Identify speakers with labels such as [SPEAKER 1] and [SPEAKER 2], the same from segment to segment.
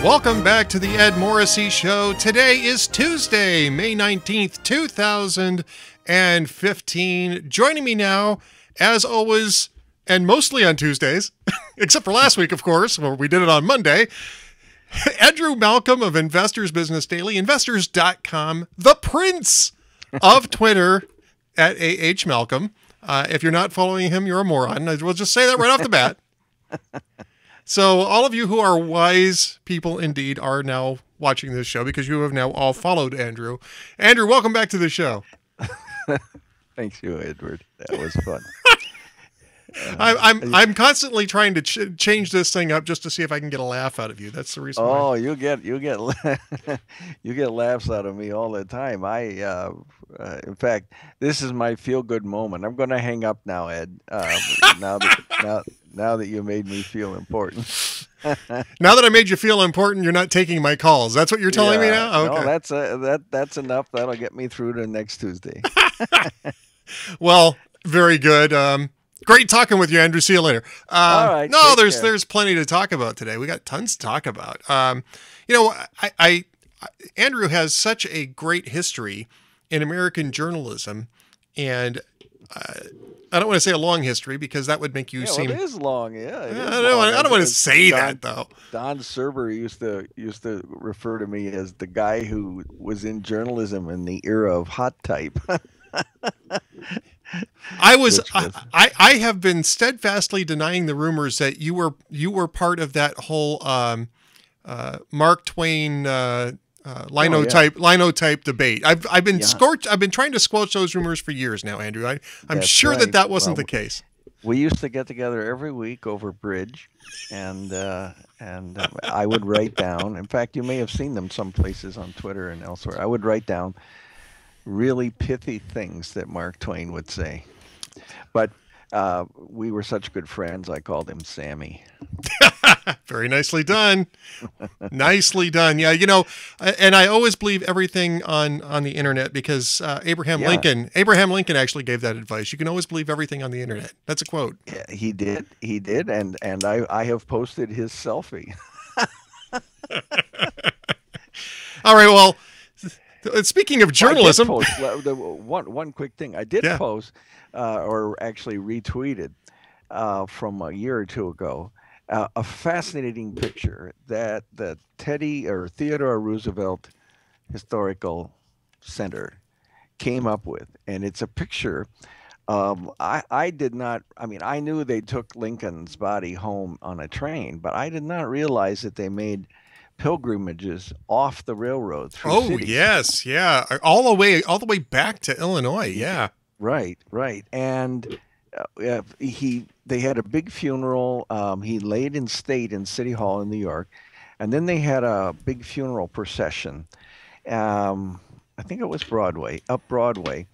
[SPEAKER 1] Welcome back to the Ed Morrissey Show. Today is Tuesday, May 19th, 2015. Joining me now, as always, and mostly on Tuesdays, except for last week, of course, where we did it on Monday, Andrew Malcolm of Investors Business Daily, investors.com, the prince of Twitter at AH Malcolm. If you're not following him, you're a moron. We'll just say that right off the bat. So all of you who are wise people indeed are now watching this show because you have now all followed Andrew. Andrew, welcome back to the show.
[SPEAKER 2] Thanks you, Edward. That was fun.
[SPEAKER 1] I'm constantly trying to change this thing up just to see if I can get a laugh out of you. That's the reason.
[SPEAKER 2] Oh, you get you get laughs out of me all the time. In fact, this is my feel-good moment. I'm going to hang up now, Ed. Now that you made me feel important.
[SPEAKER 1] Now that I made you feel important, you're not taking my calls. That's what you're telling me now? Okay.
[SPEAKER 2] No, that's enough. That'll get me through to next Tuesday.
[SPEAKER 1] Well, very good. Great talking with you, Andrew. See you later.
[SPEAKER 2] All right.
[SPEAKER 1] No, there's plenty to talk about today. We got tons to talk about. Andrew has such a great history in American journalism, and I don't want to say a long history because that would make you seem.
[SPEAKER 2] It is long. Yeah.
[SPEAKER 1] I don't want to say that though.
[SPEAKER 2] Don Serber used to refer to me as the guy who was in journalism in the era of hot type.
[SPEAKER 1] I have been steadfastly denying the rumors that you were part of that whole Mark Twain linotype debate. I've been trying to squelch those rumors for years now, Andrew. I'm sure
[SPEAKER 2] right.
[SPEAKER 1] that wasn't the case.
[SPEAKER 2] We used to get together every week over bridge, and I would write down. In fact, you may have seen them some places on Twitter and elsewhere. I would write down really pithy things that Mark Twain would say. But we were such good friends, I called him Sammy.
[SPEAKER 1] Very nicely done. Nicely done. Yeah, and I always believe everything on the internet because Abraham Lincoln actually gave that advice. You can always believe everything on the internet. That's a quote.
[SPEAKER 2] Yeah, he did, and I have posted his selfie.
[SPEAKER 1] All right, well, speaking of journalism,
[SPEAKER 2] one quick thing. I did post, or actually retweeted, from a year or two ago, a fascinating picture that the Theodore Roosevelt Historical Center came up with, and it's a picture. I knew they took Lincoln's body home on a train, but I did not realize that they made pilgrimages off the railroad through cities.
[SPEAKER 1] Yes, yeah, all the way back to Illinois. Yeah,
[SPEAKER 2] right, and they had a big funeral. He laid in state in City Hall in New York, and then they had a big funeral procession. I think it was up Broadway,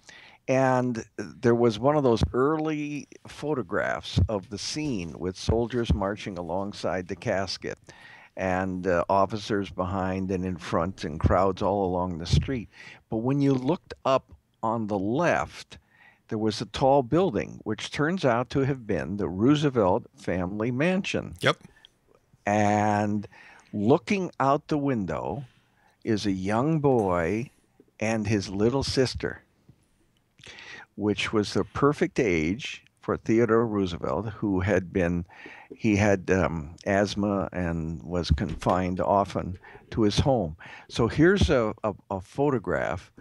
[SPEAKER 2] and there was one of those early photographs of the scene with soldiers marching alongside the casket, and officers behind and in front, and crowds all along the street. But when you looked up on the left, there was a tall building, which turns out to have been the Roosevelt family mansion.
[SPEAKER 1] Yep.
[SPEAKER 2] And looking out the window is a young boy and his little sister, which was the perfect age for Theodore Roosevelt, who had asthma and was confined often to his home. So here's a photograph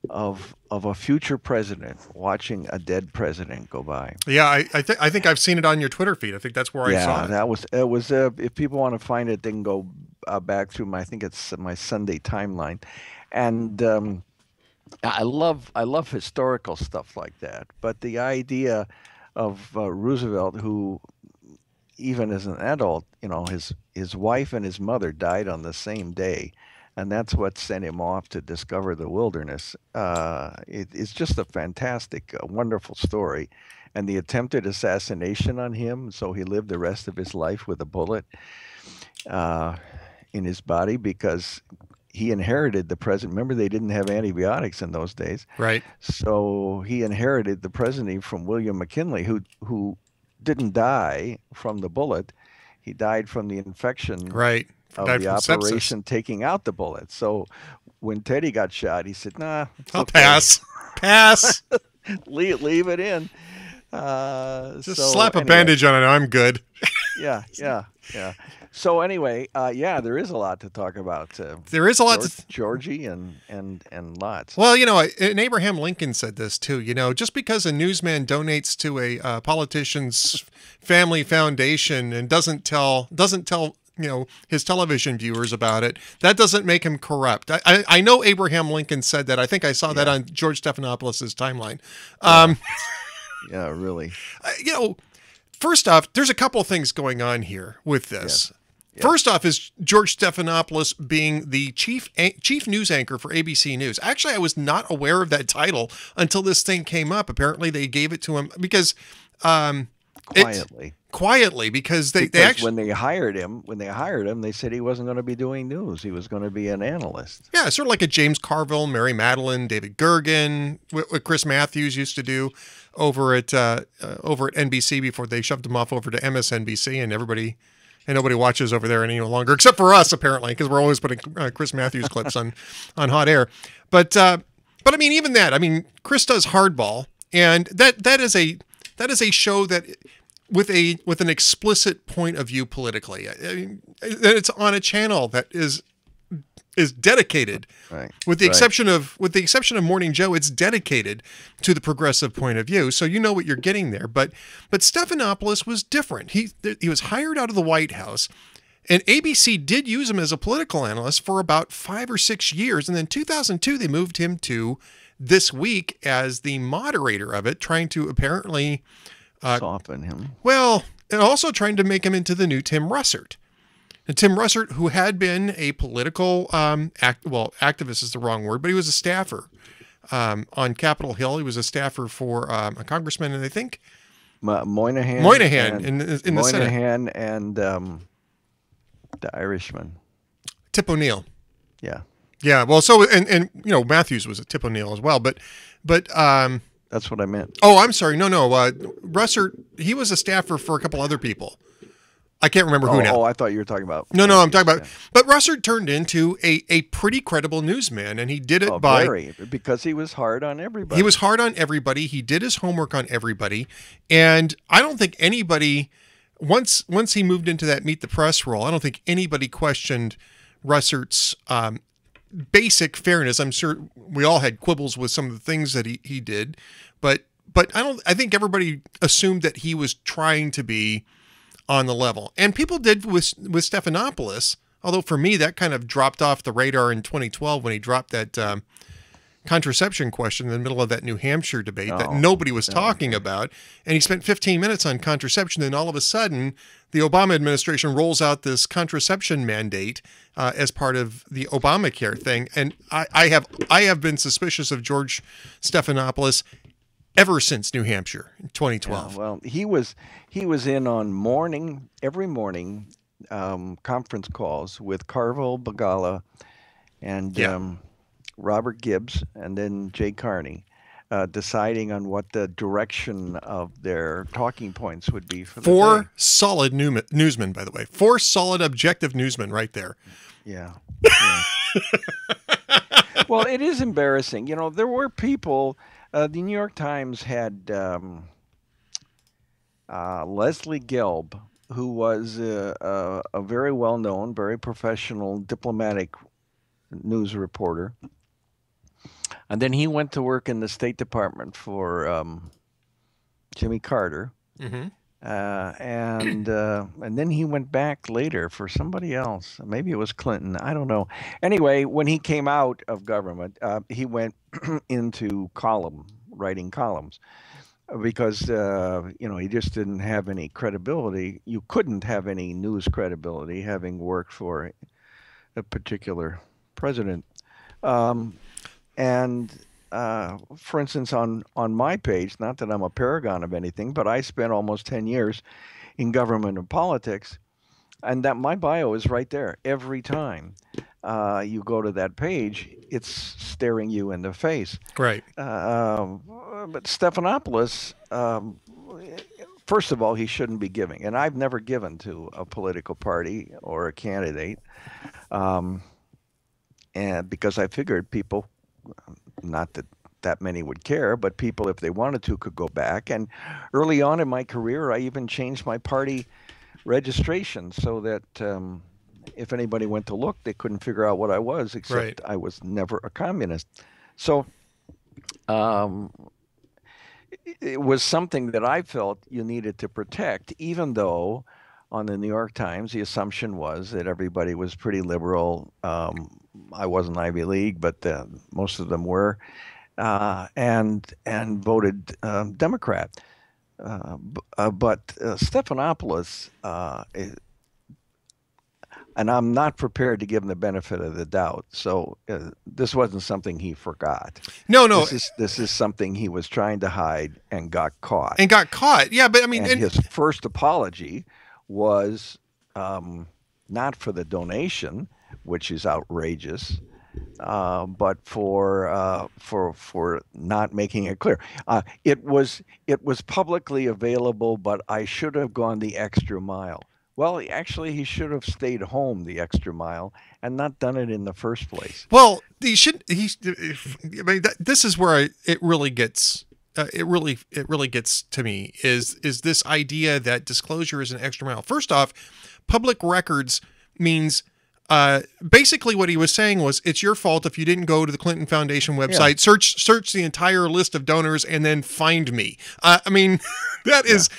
[SPEAKER 2] of a future president watching a dead president go by.
[SPEAKER 1] Yeah, I think I've seen it on your Twitter feed. I think that's where I saw it.
[SPEAKER 2] Yeah, it was. If people want to find it, they can go back through I think it's my Sunday timeline, and I love historical stuff like that. But the idea of Roosevelt, who even as an adult, his wife and his mother died on the same day, and that's what sent him off to discover the wilderness. It's just a fantastic, wonderful story. And the attempted assassination on him, so he lived the rest of his life with a bullet in his body because he inherited the president. Remember, they didn't have antibiotics in those days.
[SPEAKER 1] Right.
[SPEAKER 2] So he inherited the presidency from William McKinley, who didn't die from the bullet. He died from the infection.
[SPEAKER 1] Right.
[SPEAKER 2] of
[SPEAKER 1] Died
[SPEAKER 2] the
[SPEAKER 1] from sepsis.
[SPEAKER 2] operation taking out the bullet. So when Teddy got shot, he said, "Nah, it's
[SPEAKER 1] I'll
[SPEAKER 2] okay.
[SPEAKER 1] pass.
[SPEAKER 2] leave it in."
[SPEAKER 1] Just
[SPEAKER 2] So
[SPEAKER 1] slap a
[SPEAKER 2] anyway,
[SPEAKER 1] bandage on it. I'm good.
[SPEAKER 2] yeah, yeah, yeah. So anyway, yeah, there is a lot to talk about.
[SPEAKER 1] There is a lot
[SPEAKER 2] Georgie and lots.
[SPEAKER 1] Well, and Abraham Lincoln said this too. Just because a newsman donates to a politician's family foundation and doesn't tell his television viewers about it, that doesn't make him corrupt. I know Abraham Lincoln said that. I think I saw that on George Stephanopoulos' timeline.
[SPEAKER 2] Yeah, really.
[SPEAKER 1] First off, there's a couple things going on here with this.
[SPEAKER 2] Yes.
[SPEAKER 1] First off is George Stephanopoulos being the chief news anchor for ABC News. Actually, I was not aware of that title until this thing came up. Apparently, they gave it to him because quietly because they actually
[SPEAKER 2] when they hired him, they said he wasn't going to be doing news. He was going to be an analyst.
[SPEAKER 1] Yeah, sort of like a James Carville, Mary Madeline, David Gergen, what Chris Matthews used to do over at NBC before they shoved him off over to MSNBC, and nobody watches over there any longer, except for us apparently, because we're always putting Chris Matthews clips on hot air. But I mean, even that. I mean, Chris does Hardball, and that is a show that with an explicit point of view politically. I mean, it's on a channel that is dedicated,
[SPEAKER 2] right,
[SPEAKER 1] with the exception of Morning Joe, it's dedicated to the progressive point of view. So you know what you're getting there. But Stephanopoulos was different. He was hired out of the White House, and ABC did use him as a political analyst for about 5 or 6 years. And then 2002, they moved him to This Week as the moderator of it, trying to apparently
[SPEAKER 2] soften him.
[SPEAKER 1] Well, and also trying to make him into the new Tim Russert. And Tim Russert, who had been a political activist is the wrong word, but he was a staffer on Capitol Hill. He was a staffer for a congressman, and I think
[SPEAKER 2] Moynihan
[SPEAKER 1] in the Senate.
[SPEAKER 2] Moynihan and the Irishman.
[SPEAKER 1] Tip O'Neill.
[SPEAKER 2] Yeah.
[SPEAKER 1] Yeah. Well, so and Matthews was a Tip O'Neill as well, but
[SPEAKER 2] that's what I meant.
[SPEAKER 1] Oh, I'm sorry. No. Russert, he was a staffer for a couple other people. I can't remember who now.
[SPEAKER 2] Oh, I thought you were talking about.
[SPEAKER 1] No, I'm talking about. But Russert turned into a pretty credible newsman, and he did it
[SPEAKER 2] because he was hard on everybody.
[SPEAKER 1] He was hard on everybody. He did his homework on everybody, and I don't think anybody once he moved into that Meet the Press role, I don't think anybody questioned Russert's basic fairness. I'm sure we all had quibbles with some of the things that he did, but I think everybody assumed that he was trying to be on the level. And people did with Stephanopoulos, although for me that kind of dropped off the radar in 2012 when he dropped that contraception question in the middle of that New Hampshire debate that nobody was talking about. And he spent 15 minutes on contraception, and all of a sudden the Obama administration rolls out this contraception mandate as part of the Obamacare thing. And I have been suspicious of George Stephanopoulos ever since New Hampshire in 2012.
[SPEAKER 2] Yeah, well, he was in on every morning conference calls with Carville, Bagala, and Robert Gibbs, and then Jay Carney, deciding on what the direction of their talking points would be for the day.
[SPEAKER 1] Solid newsmen, by the way. 4 solid, objective newsmen right there.
[SPEAKER 2] Yeah. Well, it is embarrassing. There were people. The New York Times had Leslie Gelb, who was a very well-known, very professional diplomatic news reporter. And then he went to work in the State Department for Jimmy Carter.
[SPEAKER 1] Mm-hmm.
[SPEAKER 2] And then he went back later for somebody else. Maybe it was Clinton. I don't know. Anyway, when he came out of government, he went into writing columns, because he just didn't have any credibility. You couldn't have any news credibility having worked for a particular president. For instance, on my page, not that I'm a paragon of anything, but I spent almost 10 years in government and politics, and that my bio is right there every time you go to that page. It's staring you in the face.
[SPEAKER 1] Right.
[SPEAKER 2] But Stephanopoulos, first of all, he shouldn't be giving, and I've never given to a political party or a candidate, um, and because I figured people, not that many would care, but people, if they wanted to, could go back. And early on in my career, I even changed my party registration so that if anybody went to look, they couldn't figure out what I was, except
[SPEAKER 1] Right.
[SPEAKER 2] I was never a communist. So um, it was something that I felt you needed to protect, even though on the New York Times, the assumption was that everybody was pretty liberal. I wasn't Ivy League, but most of them were, and voted Democrat. But Stephanopoulos, and I'm not prepared to give him the benefit of the doubt. So this wasn't something he forgot.
[SPEAKER 1] No, no.
[SPEAKER 2] This is something he was trying to hide and got caught.
[SPEAKER 1] And got caught. Yeah, but I mean,
[SPEAKER 2] and his first apology was not for the donation, which is outrageous, but for not making it clear. It was publicly available, but I should have gone the extra mile. Well, actually, he should have stayed home the extra mile and not done it in the first place.
[SPEAKER 1] Well, he should. I mean, this is where it really gets. It really gets to me is this idea that disclosure is an extra mile. First off, public records means basically what he was saying was it's your fault if you didn't go to the Clinton Foundation website, search the entire list of donors, and then find me. I mean, that is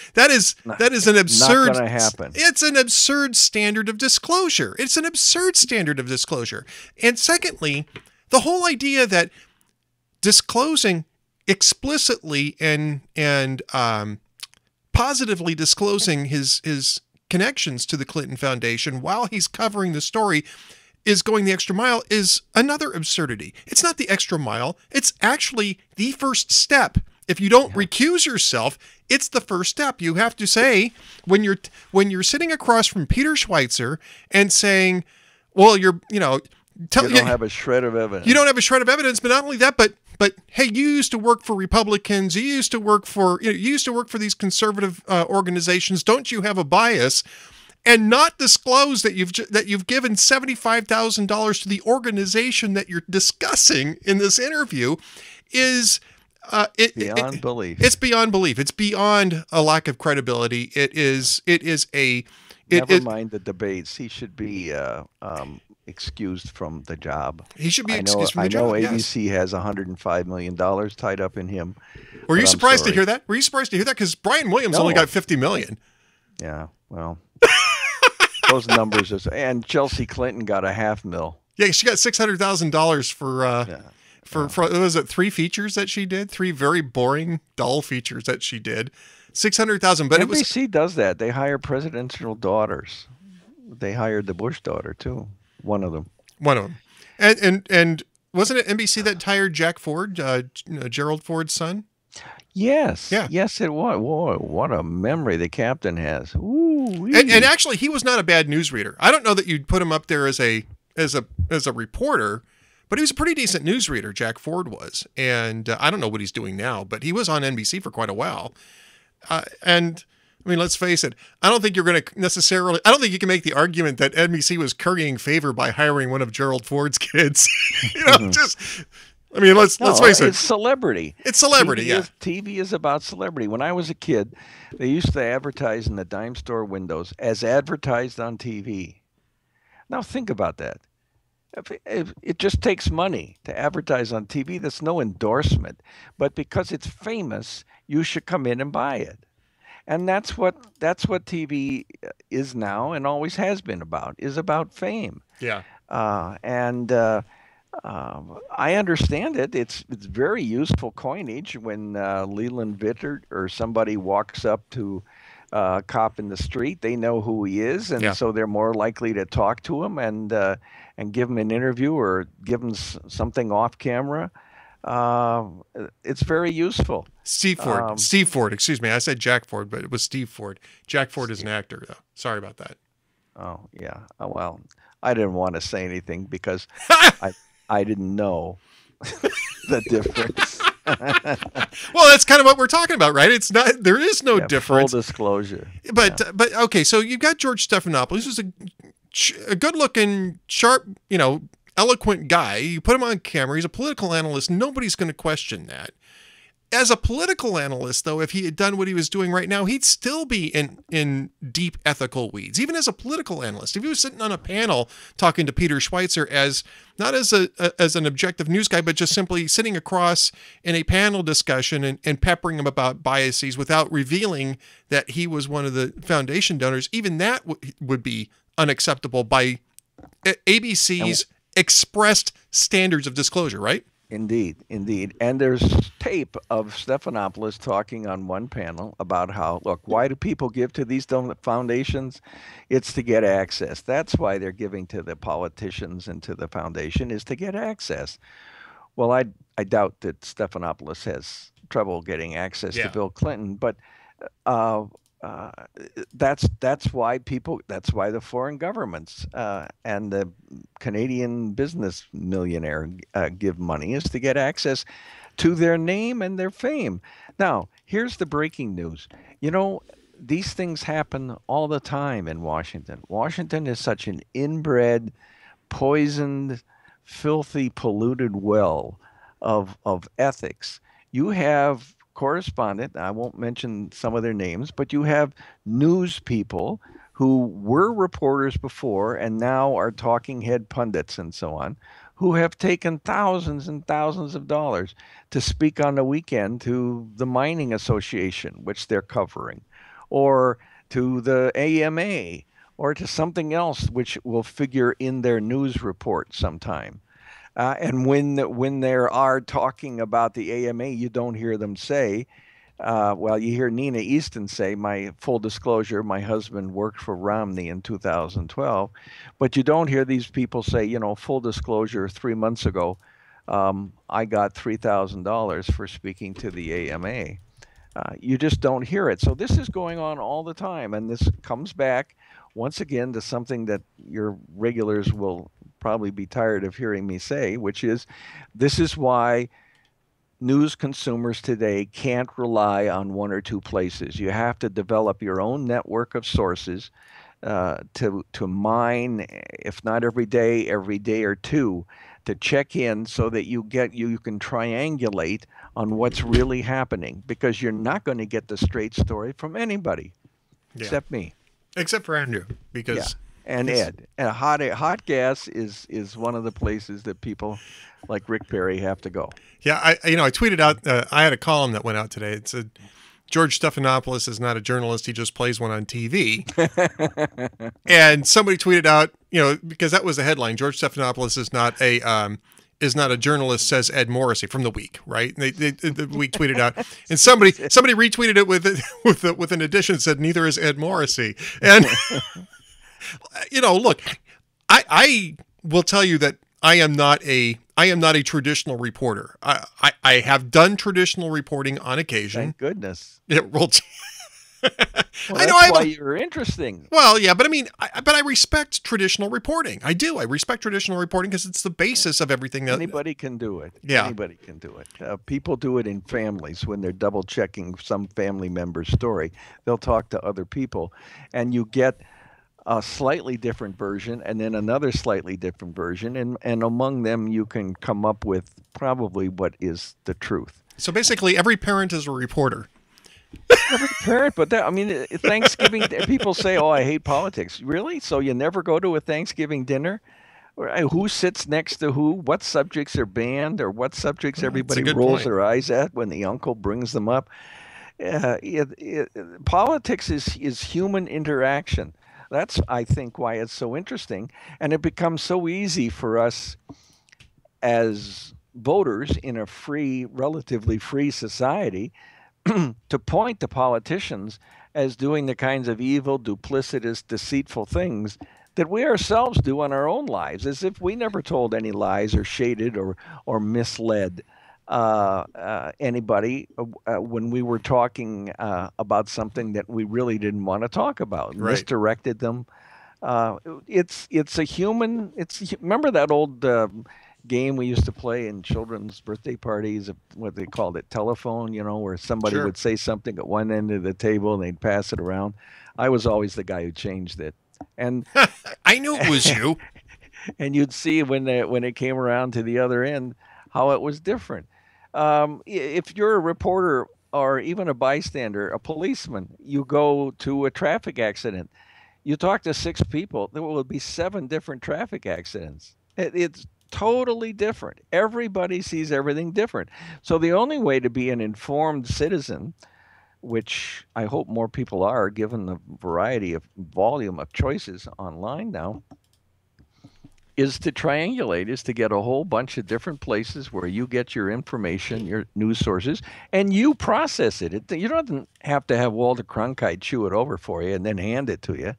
[SPEAKER 1] an absurd.
[SPEAKER 2] Not going to happen.
[SPEAKER 1] It's an absurd standard of disclosure. It's an absurd standard of disclosure. And secondly, the whole idea that disclosing explicitly and positively disclosing his connections to the Clinton Foundation while he's covering the story is going the extra mile is another absurdity. It's not the extra mile. It's actually the first step. If you don't recuse yourself, it's the first step. You have to say when you're sitting across from Peter Schweitzer and saying, well, you don't
[SPEAKER 2] have a shred of evidence.
[SPEAKER 1] You don't have a shred of evidence, but not only that, but hey, you used to work for Republicans. You used to work for these conservative organizations. Don't you have a bias? And not disclose that you've given $75,000 to the organization that you're discussing in this interview is
[SPEAKER 2] beyond belief.
[SPEAKER 1] It's beyond belief. It's beyond a lack of credibility.
[SPEAKER 2] Never mind the debates. He should be excused from the job.
[SPEAKER 1] He should be excused from the job.
[SPEAKER 2] I know ABC has $105 million tied up in him.
[SPEAKER 1] Were you surprised to hear that? Were you surprised to hear that? Because Brian Williams only got $50 million.
[SPEAKER 2] Yeah, well, those numbers and Chelsea Clinton got $500,000.
[SPEAKER 1] Yeah, she got $600,000 for was it 3 features that she did? 3 very boring, dull features that she did. $600,000, but
[SPEAKER 2] NBC does that. They hire presidential daughters. They hired the Bush daughter too. One of them. And wasn't it NBC that hired Jack Ford, Gerald Ford's son? Yes.
[SPEAKER 1] Yeah.
[SPEAKER 2] Yes, it was. Whoa, what a memory the captain has. Ooh.
[SPEAKER 1] And actually, he was not a bad newsreader. I don't know that you'd put him up there as a reporter, but he was a pretty decent newsreader. Jack Ford was, and I don't know what he's doing now, but he was on NBC for quite a while. And I mean, let's face it. I don't think you can make the argument that NBC was currying favor by hiring one of Gerald Ford's kids. Let's face it.
[SPEAKER 2] It's celebrity.
[SPEAKER 1] It's celebrity,
[SPEAKER 2] TV is about celebrity. When I was a kid, they used to advertise in the dime store windows as advertised on TV. Now think about that. If it just takes money to advertise on TV. That's no endorsement. But because it's famous, you should come in and buy it. And that's what TV is now and always has been about fame.
[SPEAKER 1] Yeah.
[SPEAKER 2] I understand it. It's very useful coinage when Leland Vittert or somebody walks up to a cop in the street. They know who he is, and so they're more likely to talk to him and give him an interview or give him something off camera. It's very useful.
[SPEAKER 1] Steve Ford, excuse me. I said Jack Ford, but it was Steve Ford. Jack Ford is an actor, though. Sorry about that.
[SPEAKER 2] Oh, yeah. Oh, well, I didn't want to say anything because I didn't know the difference.
[SPEAKER 1] Well, that's kind of what we're talking about, right? It's not. There is no
[SPEAKER 2] Yeah,
[SPEAKER 1] difference.
[SPEAKER 2] full disclosure.
[SPEAKER 1] But okay, so you've got George Stephanopoulos, who's a good-looking, sharp, eloquent guy. You put him on camera. He's a political analyst. Nobody's going to question that. As a political analyst, though, if he had done what he was doing right now, he'd still be in deep ethical weeds. Even as a political analyst, if he was sitting on a panel talking to Peter Schweitzer as not as an objective news guy, but just simply sitting across in a panel discussion and peppering him about biases without revealing that he was one of the foundation donors, even that would be unacceptable by ABC's expressed standards of disclosure, right?
[SPEAKER 2] Indeed, indeed. And there's tape of Stephanopoulos talking on one panel about how, look, why do people give to these foundations? It's to get access. That's why they're giving to the politicians and to the foundation, is to get access. Well, I doubt that Stephanopoulos has trouble getting access to Bill Clinton, but that's why the foreign governments and the Canadian business millionaire give money, is to get access to their name and their fame. Now, here's the breaking news. These things happen all the time in Washington. Washington is such an inbred, poisoned, filthy, polluted well of ethics. You have correspondent, I won't mention some of their names, but you have news people who were reporters before and now are talking head pundits and so on, who have taken thousands and thousands of dollars to speak on the weekend to the mining association, which they're covering, or to the AMA, or to something else which will figure in their news report sometime. And when they are talking about the AMA, you don't hear them say, well, you hear Nina Easton say, my full disclosure, my husband worked for Romney in 2012. But you don't hear these people say, full disclosure, 3 months ago, I got $3,000 for speaking to the AMA. You just don't hear it. So this is going on all the time. And this comes back once again to something that your regulars will probably be tired of hearing me say, which is, this is why news consumers today can't rely on one or two places. You have to develop your own network of sources to mine, if not every day or two, to check in so that you can triangulate on what's really happening, because you're not going to get the straight story from anybody except me.
[SPEAKER 1] Except for Andrew, because
[SPEAKER 2] and Ed. And hot gas is one of the places that people like Rick Perry have to go.
[SPEAKER 1] Yeah, I tweeted out. I had a column that went out today. It said, George Stephanopoulos is not a journalist; he just plays one on TV. And somebody tweeted out, because that was the headline: George Stephanopoulos is not a journalist, says Ed Morrissey from The Week, right? The Week tweeted out, and somebody retweeted it with an addition that said, neither is Ed Morrissey. And look, I will tell you that I am not a traditional reporter. I have done traditional reporting on occasion.
[SPEAKER 2] Thank goodness.
[SPEAKER 1] I know.
[SPEAKER 2] That's why you're interesting.
[SPEAKER 1] Well, yeah, but I respect traditional reporting. I do. I respect traditional reporting because it's the basis of everything.
[SPEAKER 2] Anybody can do it.
[SPEAKER 1] Yeah.
[SPEAKER 2] Anybody can do it. People do it in families when they're double checking some family member's story. They'll talk to other people, and you get a slightly different version and then another slightly different version. And among them, you can come up with probably what is the truth.
[SPEAKER 1] So basically, every parent is a reporter.
[SPEAKER 2] Every parent, but Thanksgiving, people say, oh, I hate politics. Really? So you never go to a Thanksgiving dinner? Who sits next to who? What subjects are banned, or what subjects everybody rolls their eyes at when the uncle brings them up? Politics is human interaction. That's, I think, why it's so interesting. And it becomes so easy for us as voters in a relatively free society to point to politicians as doing the kinds of evil, duplicitous, deceitful things that we ourselves do in our own lives, as if we never told any lies or shaded or misled anybody when we were talking about something that we really didn't want to talk about, misdirected them. It's a human. Remember that old game we used to play in children's birthday parties, what they called it, telephone, where somebody
[SPEAKER 1] Sure.
[SPEAKER 2] would say something at one end of the table and they'd pass it around. I was always the guy who changed it. And
[SPEAKER 1] I knew it was you.
[SPEAKER 2] and you'd see when it came around to the other end how it was different. If you're a reporter or even a bystander, a policeman, you go to a traffic accident, you talk to six people, there will be seven different traffic accidents. It's totally different. Everybody sees everything different. So the only way to be an informed citizen, which I hope more people are, given the variety of volume of choices online now, is to triangulate, is to get a whole bunch of different places where you get your information, your news sources, and you process it. You don't have to have Walter Cronkite chew it over for you and then hand it to you.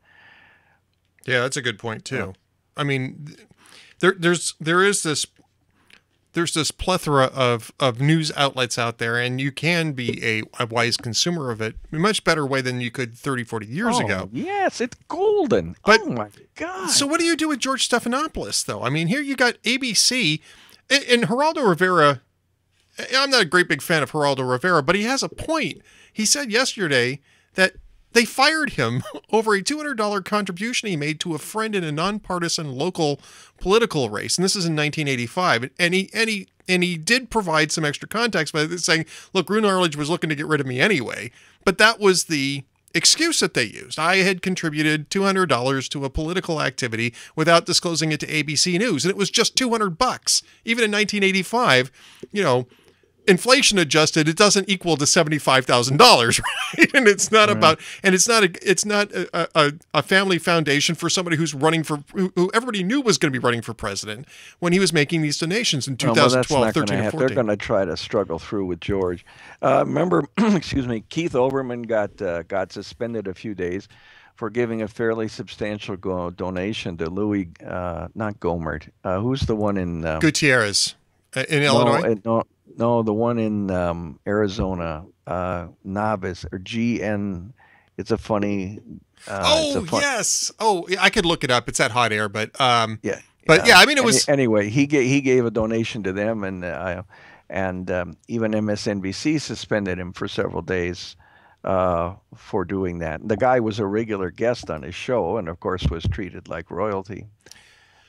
[SPEAKER 1] Yeah, that's a good point too. I mean, there is this plethora of news outlets out there, and you can be a wise consumer of it in a much better way than you could 30, 40 years ago.
[SPEAKER 2] Yes, it's golden.
[SPEAKER 1] But,
[SPEAKER 2] oh my God.
[SPEAKER 1] So what do you do with George Stephanopoulos, though? I mean, here you got ABC and Geraldo Rivera. I'm not a great big fan of Geraldo Rivera, but he has a point. He said yesterday that they fired him over a $200 contribution he made to a friend in a nonpartisan local political race, and this is in 1985. And he did provide some extra context by saying, "Look, Roone Arledge was looking to get rid of me anyway," but that was the excuse that they used. I had contributed $200 to a political activity without disclosing it to ABC News, and it was just $200. Even in 1985, inflation adjusted, it doesn't equal to $75,000, right? And it's not about, and it's not a family foundation for somebody who's running for, who everybody knew was going to be running for president when he was making these donations in 2012, 13, and 14.
[SPEAKER 2] They're going to try to struggle through with George. Remember, excuse me, Keith Olbermann got suspended a few days for giving a fairly substantial donation to Louis, not Gohmert. Who's the one in
[SPEAKER 1] Gutierrez in Illinois?
[SPEAKER 2] No, the one in Arizona, Navis or GN. It's a funny.
[SPEAKER 1] Yes. Oh, I could look it up. It's at Hot Air, but
[SPEAKER 2] yeah.
[SPEAKER 1] But yeah, I mean, it was
[SPEAKER 2] anyway. He gave a donation to them, and even MSNBC suspended him for several days for doing that. The guy was a regular guest on his show, and of course was treated like royalty.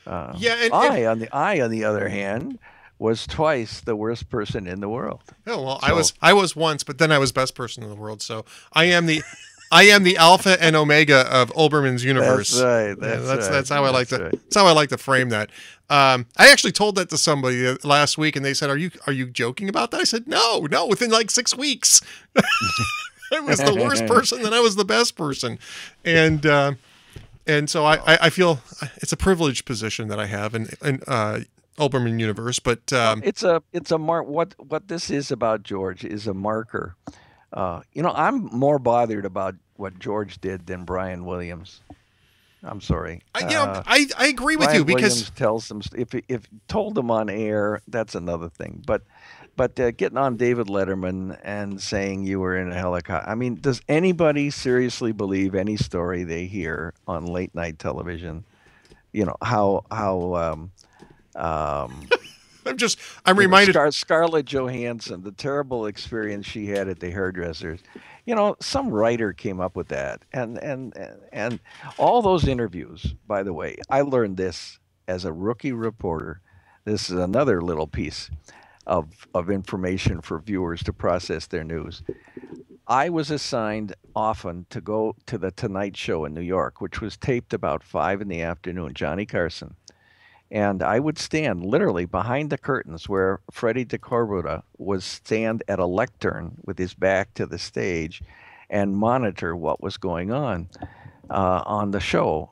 [SPEAKER 2] I, on the other hand, was twice the worst person in the world.
[SPEAKER 1] Oh well, so, I was once, but then I was best person in the world. So I am the alpha and omega of Olbermann's universe.
[SPEAKER 2] That's right.
[SPEAKER 1] That's how I like to. That's how I like to frame that. I actually told that to somebody last week, and they said, "Are you joking about that?" I said, "No. Within like 6 weeks, I was the worst person, then I was the best person," and so I feel it's a privileged position that I have, and Olbermann universe, but
[SPEAKER 2] it's a mark. What this is about George is a marker. I'm more bothered about what George did than Brian Williams. I'm sorry.
[SPEAKER 1] I agree with
[SPEAKER 2] Brian
[SPEAKER 1] you because
[SPEAKER 2] Williams tells them if told them on air, that's another thing. But getting on David Letterman and saying you were in a helicopter. I mean, does anybody seriously believe any story they hear on late night television? How
[SPEAKER 1] I'm reminded
[SPEAKER 2] Scarlett Johansson, the terrible experience she had at the hairdressers. Some writer came up with that, and all those interviews. By the way, I learned this as a rookie reporter. This is another little piece of information for viewers to process their news. I was assigned often to go to the Tonight Show in New York, which was taped about 5 p.m, Johnny Carson. And I would stand literally behind the curtains where Freddie DeCorbuta would stand at a lectern with his back to the stage and monitor what was going on the show.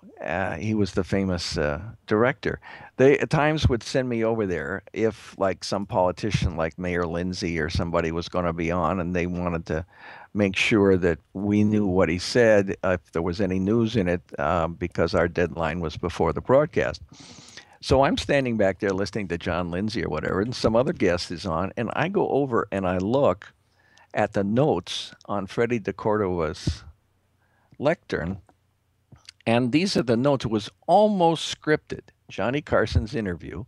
[SPEAKER 2] He was the famous director. They at times would send me over there if like some politician like Mayor Lindsay or somebody was going to be on and they wanted to make sure that we knew what he said, if there was any news in it, because our deadline was before the broadcast. So I'm standing back there listening to John Lindsay or whatever, and some other guest is on, and I go over and I look at the notes on Freddie DeCordova's lectern, and these are the notes. It was almost scripted. Johnny Carson's interview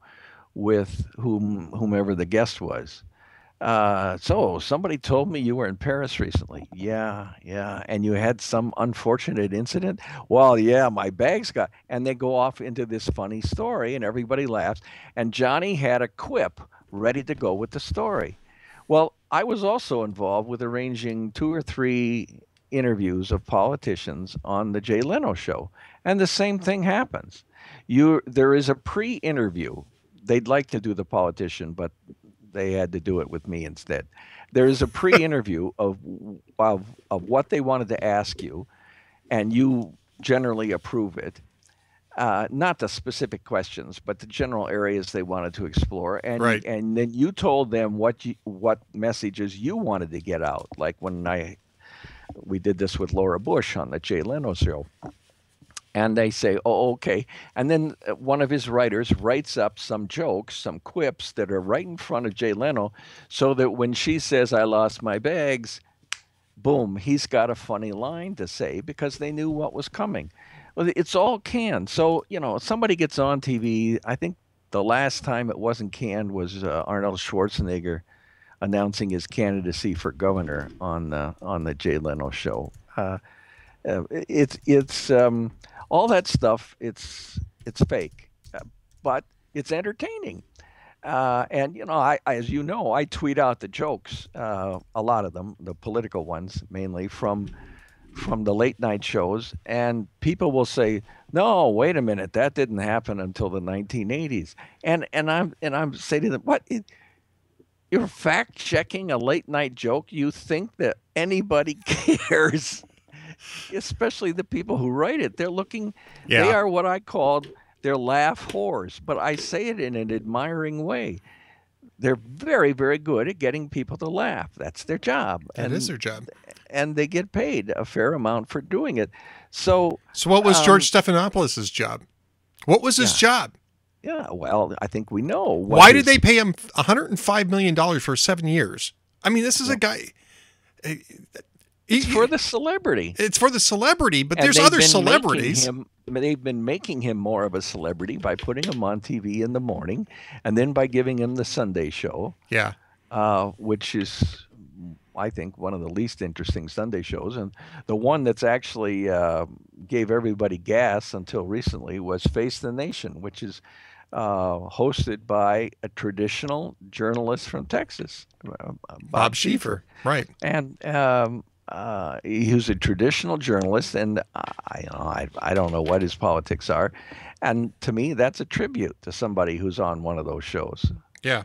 [SPEAKER 2] with whomever the guest was. So somebody told me you were in Paris recently. Yeah, yeah. And you had some unfortunate incident? Well, yeah, my bags got, and they go off into this funny story and everybody laughs. And Johnny had a quip ready to go with the story. Well, I was also involved with arranging 2 or 3 interviews of politicians on the Jay Leno show. And the same thing happens. There is a pre-interview. They'd like to do the politician, but they had to do it with me instead. There is a pre-interview of what they wanted to ask you, and you generally approve it. Not the specific questions, but the general areas they wanted to explore, and
[SPEAKER 1] Right.
[SPEAKER 2] and then you told them what messages you wanted to get out. Like when we did this with Laura Bush on the Jay Leno show. And they say, oh, okay. And then one of his writers writes up some jokes, some quips that are right in front of Jay Leno, so that when she says, I lost my bags, boom, he's got a funny line to say because they knew what was coming. Well, it's all canned. So, somebody gets on TV. I think the last time it wasn't canned was Arnold Schwarzenegger announcing his candidacy for governor on the Jay Leno show. It's all that stuff. It's fake, but it's entertaining. And as you know, I tweet out the jokes, a lot of them, the political ones mainly from the late night shows, and people will say, "No, wait a minute, that didn't happen until the 1980s." And I'm saying to them, "What? You're fact checking a late night joke? You think that anybody cares?" Especially the people who write it. They're looking,
[SPEAKER 1] Yeah.
[SPEAKER 2] They are what I called, they're laugh whores, but I say it in an admiring way. They're very, very good at getting people to laugh. That's their job.
[SPEAKER 1] That is their job.
[SPEAKER 2] And they get paid a fair amount for doing it. So
[SPEAKER 1] what was George Stephanopoulos' job? What was his job?
[SPEAKER 2] Yeah, well, I think we know.
[SPEAKER 1] Why did they pay him $105 million for 7 years? I mean, this is a guy...
[SPEAKER 2] It's for the celebrity.
[SPEAKER 1] It's for the celebrity, but there's other celebrities.
[SPEAKER 2] They've been making him more of a celebrity by putting him on TV in the morning, and then by giving him the Sunday show.
[SPEAKER 1] Yeah.
[SPEAKER 2] Which is, I think, one of the least interesting Sunday shows. And the one that's actually gave everybody gas until recently was Face the Nation, which is hosted by a traditional journalist from Texas,
[SPEAKER 1] Bob Schieffer. Right.
[SPEAKER 2] And he was a traditional journalist, and I don't know what his politics are. And to me, that's a tribute to somebody who's on one of those shows.
[SPEAKER 1] Yeah.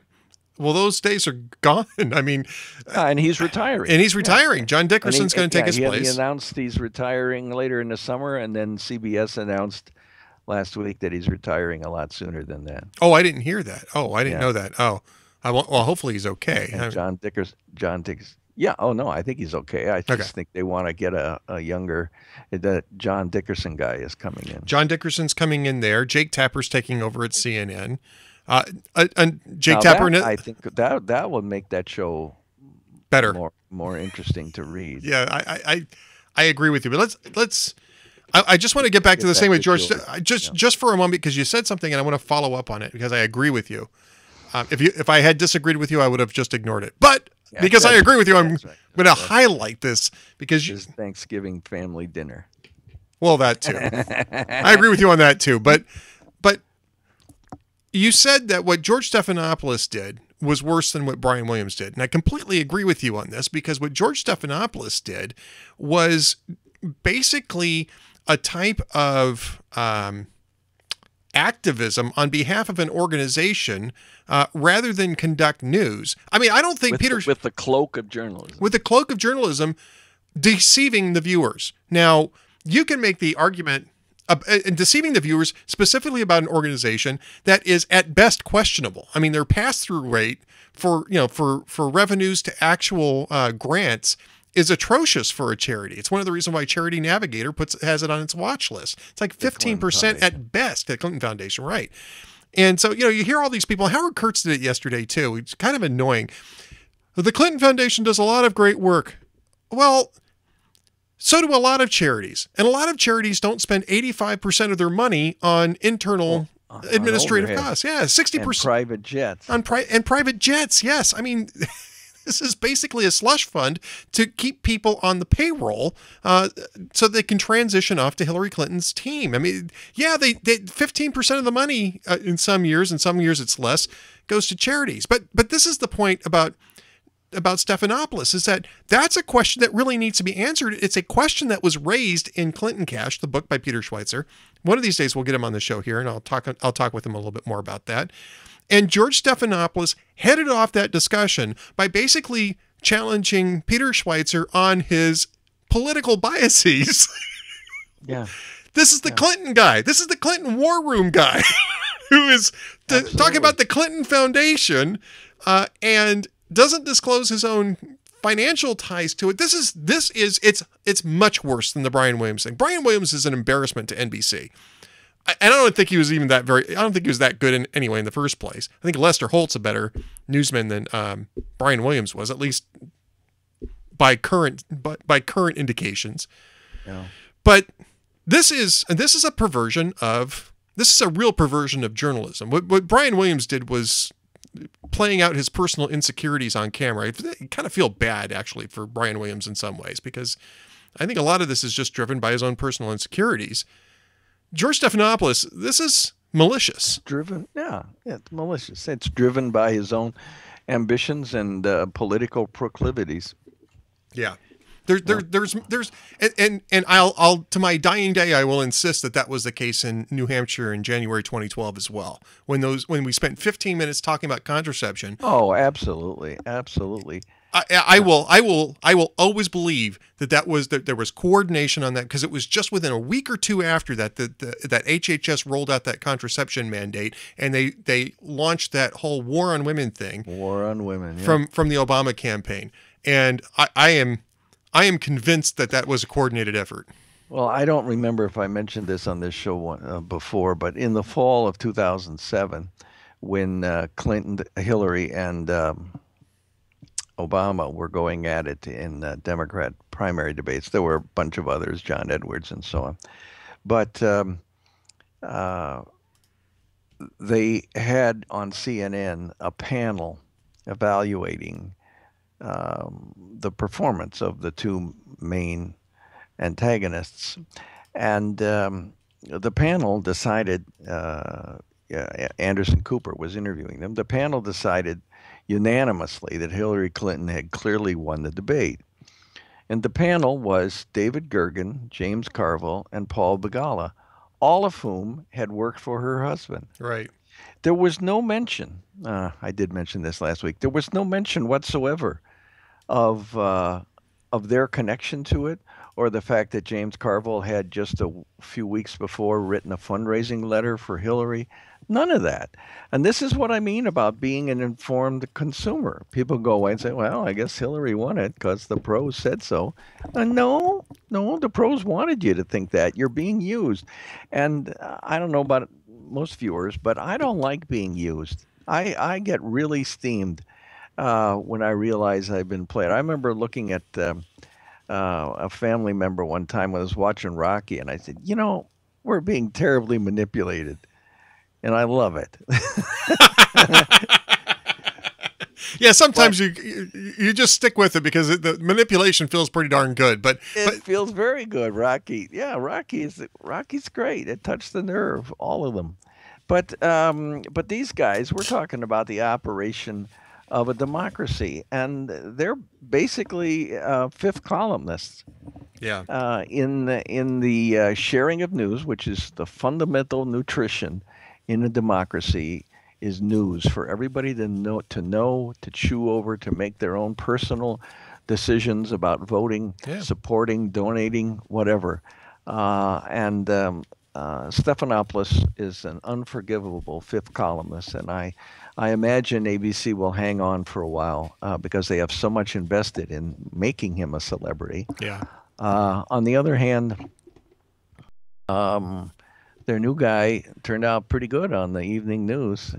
[SPEAKER 1] Well, those days are gone. I mean,
[SPEAKER 2] and he's retiring.
[SPEAKER 1] Yeah. John Dickerson's going to take his place.
[SPEAKER 2] He announced he's retiring later in the summer, and then CBS announced last week that he's retiring a lot sooner than that.
[SPEAKER 1] Oh, I didn't hear that. Oh, I didn't know that. Oh, well, hopefully he's okay.
[SPEAKER 2] And John Dickerson. Yeah. Oh no, I think he's okay. I just think they want to get a younger. That John Dickerson guy is coming in.
[SPEAKER 1] John Dickerson's coming in there. Jake Tapper's taking over at CNN. And Jake Tapper.
[SPEAKER 2] I think that would make that show
[SPEAKER 1] better,
[SPEAKER 2] more interesting to read.
[SPEAKER 1] Yeah, I agree with you. But let's. I just want to get back to the same with George. Just for a moment, because you said something, and I want to follow up on it because I agree with you. If I had disagreed with you, I would have just ignored it. But because I agree with you, I'm going to highlight this because
[SPEAKER 2] it's Thanksgiving family dinner.
[SPEAKER 1] Well, that too. I agree with you on that too. But you said that what George Stephanopoulos did was worse than what Brian Williams did, and I completely agree with you on this because what George Stephanopoulos did was basically a type of activism on behalf of an organization rather than conduct news. I mean, I don't think
[SPEAKER 2] with the cloak of journalism.
[SPEAKER 1] With the cloak of journalism, deceiving the viewers. Now, you can make the argument deceiving the viewers specifically about an organization that is at best questionable. I mean, their pass-through rate for revenues to actual grants is atrocious for a charity. It's one of the reasons why Charity Navigator has it on its watch list. It's like 15% at best at Clinton Foundation, right? And so, you hear all these people. Howard Kurtz did it yesterday, too. It's kind of annoying. The Clinton Foundation does a lot of great work. Well, so do a lot of charities. And a lot of charities don't spend 85% of their money on internal administrative
[SPEAKER 2] overhead
[SPEAKER 1] costs. Yeah,
[SPEAKER 2] and
[SPEAKER 1] 60%
[SPEAKER 2] private jets.
[SPEAKER 1] on private jets. Yes, I mean. This is basically a slush fund to keep people on the payroll so they can transition off to Hillary Clinton's team. I mean, yeah, they 15% of the money in some years it's less, goes to charities. But this is the point about Stephanopoulos, is that that's a question that really needs to be answered. It's a question that was raised in Clinton Cash, the book by Peter Schweitzer. One of these days we'll get him on the show here, and I'll talk with him a little bit more about that. And George Stephanopoulos headed off that discussion by basically challenging Peter Schweitzer on his political biases.
[SPEAKER 2] Yeah.
[SPEAKER 1] This is the Clinton guy. This is the Clinton War Room guy who is talking about the Clinton Foundation and doesn't disclose his own financial ties to it. It's much worse than the Brian Williams thing. Brian Williams is an embarrassment to NBC. And I don't think he was even I don't think he was that good anyway in the first place. I think Lester Holt's a better newsman than Brian Williams was, at least by current indications.
[SPEAKER 2] Yeah.
[SPEAKER 1] But this is a real perversion of journalism. What Brian Williams did was playing out his personal insecurities on camera. I kind of feel bad actually for Brian Williams in some ways, because I think a lot of this is just driven by his own personal insecurities. George Stephanopoulos, this is malicious.
[SPEAKER 2] It's malicious. It's driven by his own ambitions and political proclivities.
[SPEAKER 1] Yeah. And I'll to my dying day, I will insist that was the case in New Hampshire in January 2012 as well. When we spent 15 minutes talking about contraception.
[SPEAKER 2] Oh, absolutely. Absolutely.
[SPEAKER 1] I will always believe that there was coordination on that, because it was just within a week or two after that HHS rolled out that contraception mandate, and they launched that whole war on women thing.
[SPEAKER 2] War on women, yeah.
[SPEAKER 1] From the Obama campaign, and I am convinced that was a coordinated effort.
[SPEAKER 2] Well, I don't remember if I mentioned this on this show before, but in the fall of 2007, when Clinton, Hillary, and Obama were going at it in Democrat primary debates. There were a bunch of others, John Edwards and so on. But they had on CNN a panel evaluating the performance of the two main antagonists. And the panel decided, Anderson Cooper was interviewing them, the panel decided unanimously that Hillary Clinton had clearly won the debate. And the panel was David Gergen, James Carville, and Paul Begala, all of whom had worked for her husband.
[SPEAKER 1] Right.
[SPEAKER 2] There was no mention, I did mention this last week, there was no mention whatsoever of their connection to it, or the fact that James Carville had just a few weeks before written a fundraising letter for Hillary. None of that. And this is what I mean about being an informed consumer. People go away and say, well, I guess Hillary won it because the pros said so. No, the pros wanted you to think that. You're being used. And I don't know about most viewers, but I don't like being used. I get really steamed when I realize I've been played. I remember looking at a family member one time when I was watching Rocky, and I said, we're being terribly manipulated. And I love it.
[SPEAKER 1] Yeah, sometimes you just stick with it because the manipulation feels pretty darn good. But
[SPEAKER 2] it feels very good, Rocky. Yeah, Rocky's great. It touched the nerve, all of them. But these guys, we're talking about the operation of a democracy, and they're basically fifth columnists.
[SPEAKER 1] Yeah.
[SPEAKER 2] In the sharing of news, which is the fundamental nutrition in a democracy, is news for everybody to know, to chew over, to make their own personal decisions about voting, supporting, donating, whatever. Stephanopoulos is an unforgivable fifth columnist, and I imagine ABC will hang on for a while because they have so much invested in making him a celebrity.
[SPEAKER 1] Yeah.
[SPEAKER 2] On the other hand, their new guy turned out pretty good on the evening news.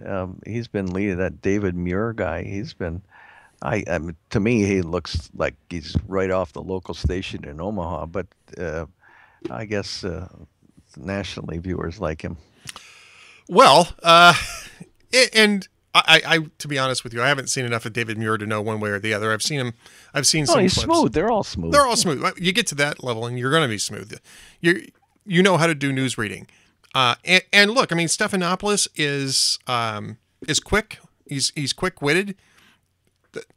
[SPEAKER 2] He's been leading, that David Muir guy. He's been, to me, he looks like he's right off the local station in Omaha, but I guess nationally viewers like him.
[SPEAKER 1] Well, and I, to be honest with you, I haven't seen enough of David Muir to know one way or the other. I've seen some
[SPEAKER 2] he's
[SPEAKER 1] clips.
[SPEAKER 2] smooth. They're all smooth.
[SPEAKER 1] They're all smooth. You get to that level, and you're going to be smooth. You know how to do news reading. And look, I mean, Stephanopoulos is quick. He's quick-witted.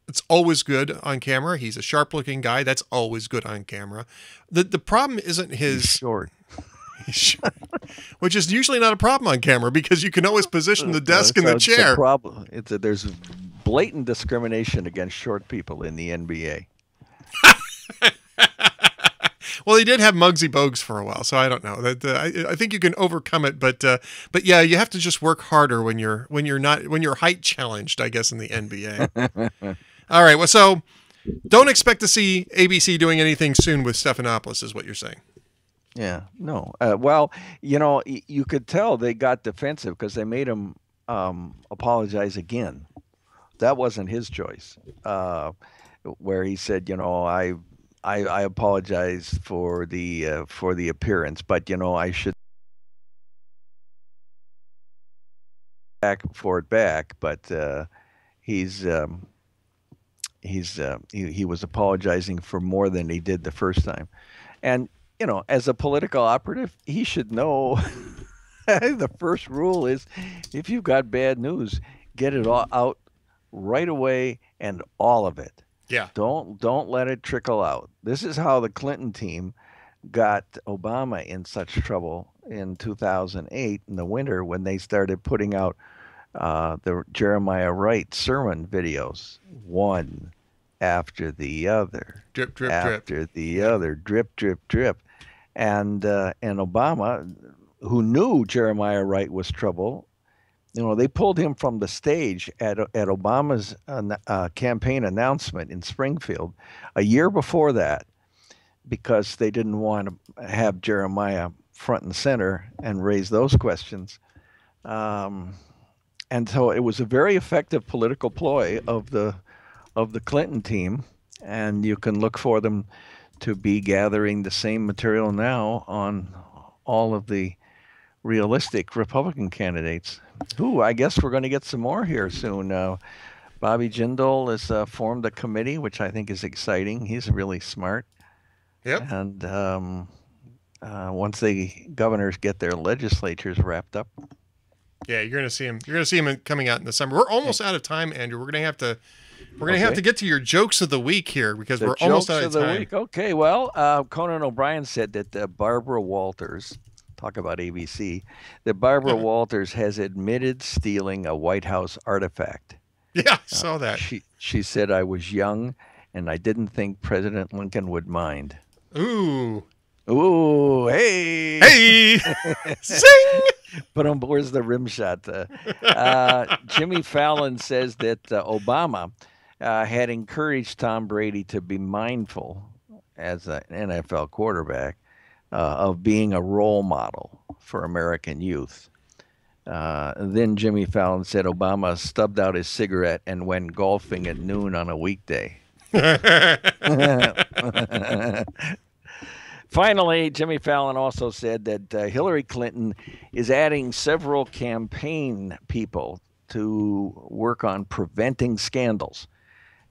[SPEAKER 1] It's always good on camera. He's a sharp-looking guy. That's always good on camera. The problem isn't his
[SPEAKER 2] He's short.
[SPEAKER 1] Which is usually not a problem on camera because you can always position the desk and the chair.
[SPEAKER 2] It's a problem. There's blatant discrimination against short people in the NBA.
[SPEAKER 1] Well, he did have Muggsy Bogues for a while, so I don't know. I think you can overcome it, but yeah, you have to just work harder when you're height challenged, I guess, in the NBA. All right, well, so don't expect to see ABC doing anything soon with Stephanopoulos, is what you're saying.
[SPEAKER 2] Yeah, no. Well, you could tell they got defensive because they made him apologize again. That wasn't his choice. Where he said, I apologize for the appearance, but I should back for it back. But he was apologizing for more than he did the first time, and as a political operative, he should know. The first rule is, if you've got bad news, get it all out right away and all of it.
[SPEAKER 1] Yeah.
[SPEAKER 2] Don't let it trickle out. This is how the Clinton team got Obama in such trouble in 2008 in the winter when they started putting out the Jeremiah Wright sermon videos, one after the other,
[SPEAKER 1] drip, drip,
[SPEAKER 2] after
[SPEAKER 1] drip.
[SPEAKER 2] the other, drip, drip, drip, and Obama, who knew Jeremiah Wright was trouble. They pulled him from the stage at Obama's campaign announcement in Springfield a year before that because they didn't want to have Jeremiah front and center and raise those questions. And so it was a very effective political ploy of the Clinton team, and you can look for them to be gathering the same material now on all of the realistic Republican candidates. Who I guess we're going to get some more here soon. Bobby Jindal has formed a committee, which I think is exciting. He's really smart.
[SPEAKER 1] Yep.
[SPEAKER 2] And once the governors get their legislatures wrapped up,
[SPEAKER 1] yeah, you're going to see him. You're going to see him coming out in the summer. We're almost out of time, Andrew. We're going to have to get to your jokes of the week here because we're almost out of time.
[SPEAKER 2] Week. Okay, well, Conan O'Brien said that Barbara Walters. Talk about ABC, that Barbara Walters has admitted stealing a White House artifact.
[SPEAKER 1] Yeah, I saw that.
[SPEAKER 2] She said, I was young and I didn't think President Lincoln would mind.
[SPEAKER 1] Ooh.
[SPEAKER 2] Ooh, hey.
[SPEAKER 1] Hey. Sing.
[SPEAKER 2] But where's the rim shot? Jimmy Fallon says that Obama had encouraged Tom Brady to be mindful as an NFL quarterback of being a role model for American youth. Then Jimmy Fallon said Obama stubbed out his cigarette and went golfing at noon on a weekday. Finally, Jimmy Fallon also said that Hillary Clinton is adding several campaign people to work on preventing scandals.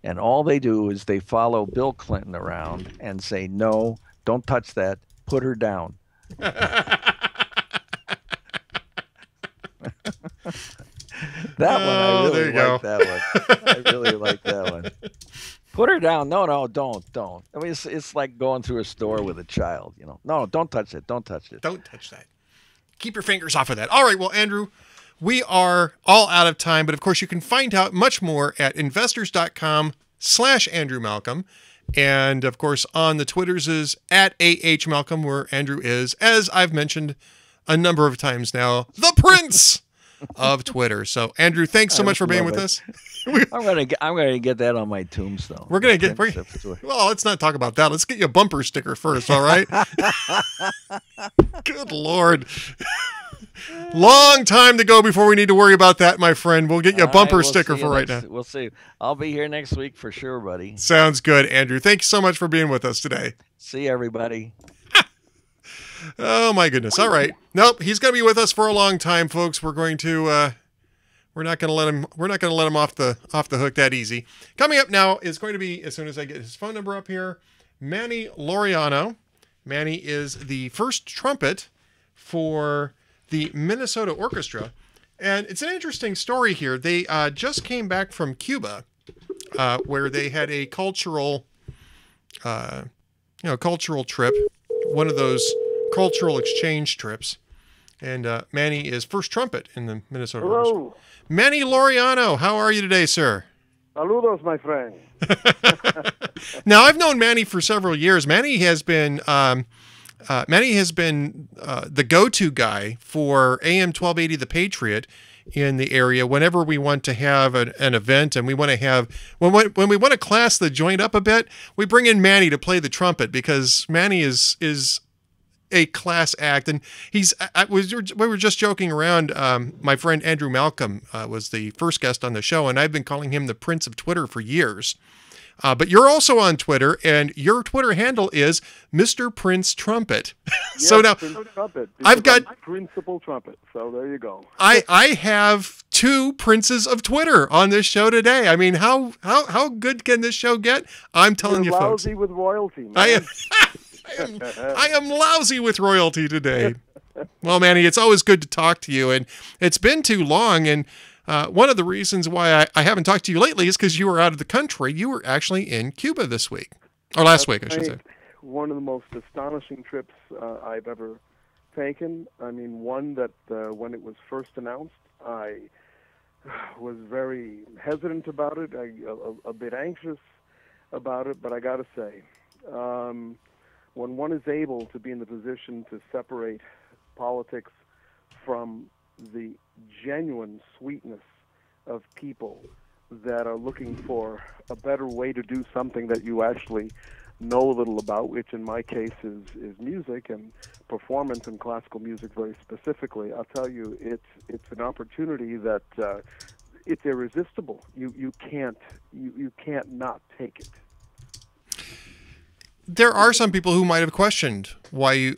[SPEAKER 2] And all they do is they follow Bill Clinton around and say, no, don't touch that. Put her down. That one, I really like that one. I really like that one. Put her down. No, don't. I mean, it's like going through a store with a child, No, don't touch it. Don't touch it.
[SPEAKER 1] Don't touch that. Keep your fingers off of that. All right, well, Andrew, we are all out of time, but of course you can find out much more at investors.com/Andrew Malcolm. And of course, on the Twitters is at AH Malcolm, where Andrew is, as I've mentioned a number of times now, the Prince of Twitter. So, Andrew, thanks so much for being with us.
[SPEAKER 2] I'm gonna get that on my tombstone.
[SPEAKER 1] Well, let's not talk about that. Let's get you a bumper sticker first, all right? Good Lord. Long time to go before we need to worry about that, my friend. We'll get you a bumper sticker for right now.
[SPEAKER 2] We'll see. I'll be here next week for sure, buddy.
[SPEAKER 1] Sounds good, Andrew. Thank you so much for being with us today.
[SPEAKER 2] See everybody.
[SPEAKER 1] Oh my goodness. All right. Nope. He's going to be with us for a long time, folks. We're going to, we're not going to let him, off the hook that easy. Coming up now is going to be, as soon as I get his phone number up here, Manny Laureano. Manny is the first trumpet for the Minnesota Orchestra. And it's an interesting story here. They just came back from Cuba, where they had a cultural trip, one of those cultural exchange trips. And Manny is first trumpet in the Minnesota Orchestra.
[SPEAKER 3] Hello.
[SPEAKER 1] Manny Laureano, how are you today, sir?
[SPEAKER 3] Saludos, my friend.
[SPEAKER 1] Now, I've known Manny for several years. Manny has been the go-to guy for AM 1280 The Patriot in the area whenever we want to have an event, and we want to have when we want to class the joint up a bit, we bring in Manny to play the trumpet, because Manny is a class act. And we were just joking around. My friend Andrew Malcolm was the first guest on the show, and I've been calling him the Prince of Twitter for years. But you're also on Twitter, and your Twitter handle is Mr. Prince Trumpet.
[SPEAKER 3] Yes,
[SPEAKER 1] So now
[SPEAKER 3] Prince Trumpet,
[SPEAKER 1] I've got
[SPEAKER 3] Principal Trumpet. So there you go.
[SPEAKER 1] I have two princes of Twitter on this show today. I mean, how good can this show get? I'm telling you, folks.
[SPEAKER 3] Lousy with royalty, man.
[SPEAKER 1] I am lousy with royalty today. Well, Manny, it's always good to talk to you, and it's been too long. And one of the reasons why I haven't talked to you lately is because you were out of the country. You were actually in Cuba this week, or last week, I should say.
[SPEAKER 3] One of the most astonishing trips I've ever taken. I mean, one that when it was first announced, I was very hesitant about it, a bit anxious about it, but I got to say, when one is able to be in the position to separate politics from the genuine sweetness of people that are looking for a better way to do something that you actually know a little about, which in my case is music and performance and classical music very specifically, I'll tell you, it's an opportunity that it's irresistible. You can't not take it.
[SPEAKER 1] There are some people who might have questioned why you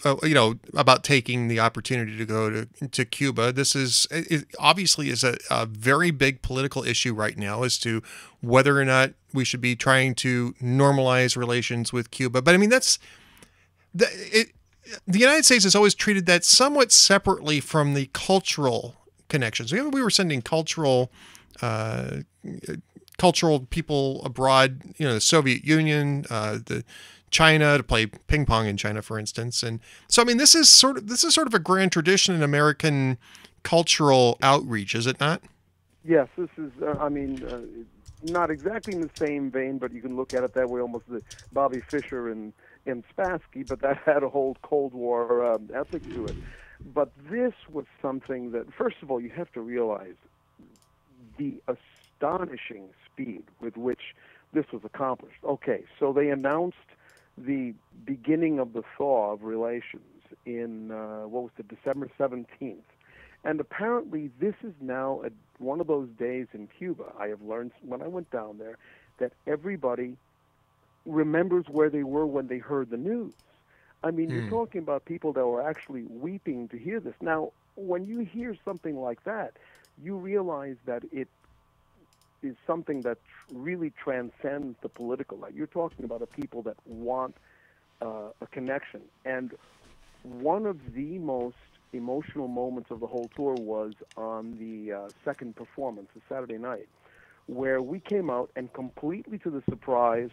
[SPEAKER 1] about taking the opportunity to go to Cuba. This is obviously a very big political issue right now as to whether or not we should be trying to normalize relations with Cuba. But I mean, the United States has always treated that somewhat separately from the cultural connections. We were sending cultural people abroad, the Soviet Union, the China, to play ping pong in China, for instance. And so, I mean, this is sort of a grand tradition in American cultural outreach, is it not?
[SPEAKER 3] Yes, this is, not exactly in the same vein, but you can look at it that way, almost the Bobby Fischer and Spassky, but that had a whole Cold War ethic to it. But this was something that, first of all, you have to realize the astonishing speed with which this was accomplished. Okay, so they announced the beginning of the thaw of relations in, December 17th. And apparently this is now one of those days in Cuba, I have learned when I went down there, that everybody remembers where they were when they heard the news. I mean, you're talking about people that were actually weeping to hear this. Now, when you hear something like that, you realize that it is something that really transcends the political. Like, you're talking about a people that want a connection. And one of the most emotional moments of the whole tour was on the second performance, the Saturday night, where we came out and, completely to the surprise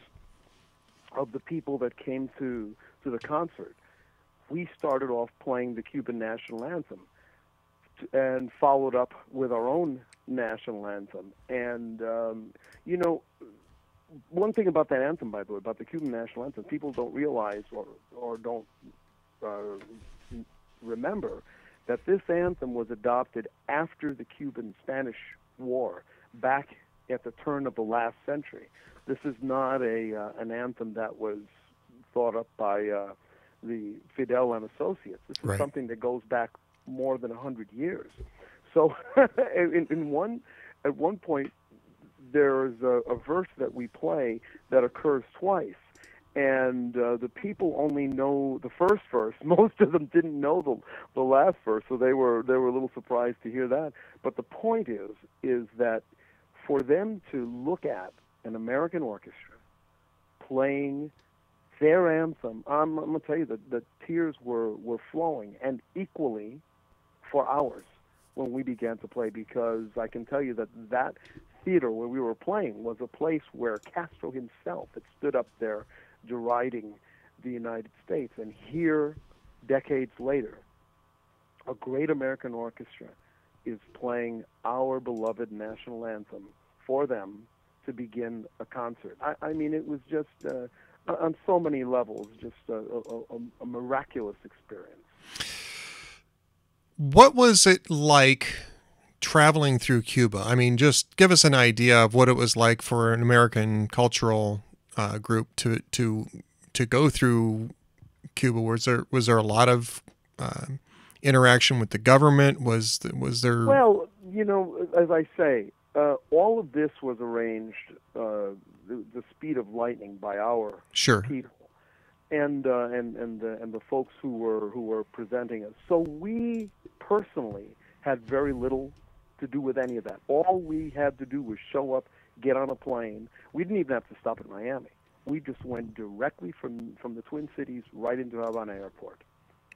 [SPEAKER 3] of the people that came to the concert, we started off playing the Cuban national anthem and followed up with our own national anthem. And, one thing about that anthem, by the way, about the Cuban national anthem, people don't realize or don't remember that this anthem was adopted after the Cuban-Spanish War, back at the turn of the last century. This is not an anthem that was thought up by the Fidel and Associates. This is something that goes back more than 100 years. So at one point, there's a verse that we play that occurs twice, And the people only know the first verse. Most of them didn't know the last verse, so they were a little surprised to hear that. But the point is that for them to look at an American orchestra playing their anthem, I'm going to tell you that the tears were flowing, and equally for ours when we began to play, because I can tell you that theater where we were playing was a place where Castro himself had stood up there deriding the United States. And here, decades later, a great American orchestra is playing our beloved national anthem for them to begin a concert. I mean, it was just, on so many levels, just a miraculous experience.
[SPEAKER 1] What was it like traveling through Cuba? I mean, just give us an idea of what it was like for an American cultural group to go through Cuba. Was there a lot of interaction with the government? Was there?
[SPEAKER 3] Well, you know, as I say, all of this was arranged the speed of lightning by our people, and the folks who were presenting us. So we personally had very little to do with any of that. All we had to do was show up, get on a plane. We didn't even have to stop at Miami. We just went directly from the Twin Cities right into Havana Airport.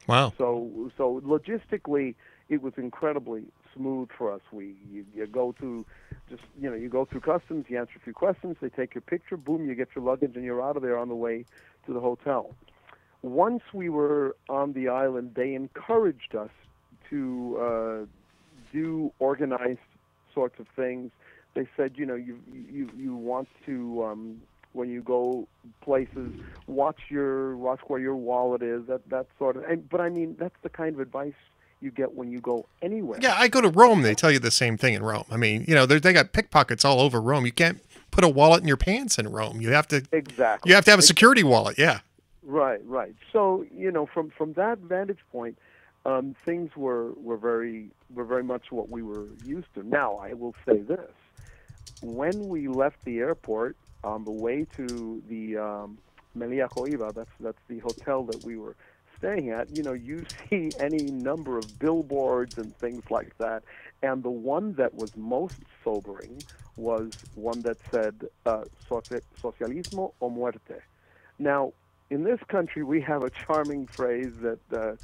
[SPEAKER 1] Wow.
[SPEAKER 3] So logistically, it was incredibly smooth for us. You go through you go through customs, you answer a few questions, they take your picture, boom, you get your luggage, and you're out of there on the way to the hotel. Once we were on the island, they encouraged us to do organized sorts of things. They said, you know, you want to when you go places, watch where your wallet is, that sort of. But I mean, that's the kind of advice you get when you go anywhere.
[SPEAKER 1] Yeah, I go to Rome. They tell you the same thing in Rome. I mean, you know, they got pickpockets all over Rome. You can't put a wallet in your pants in Rome. You have to You have to have a security wallet. Yeah.
[SPEAKER 3] Right. So, you know, from that vantage point, things were very much what we were used to. Now, I will say this: when we left the airport on the way to the Melia Coiba, that's the hotel that we were staying at, you know, you see any number of billboards and things like that. And the one that was most sobering was one that said, socialismo o muerte. Now, in this country, we have a charming phrase that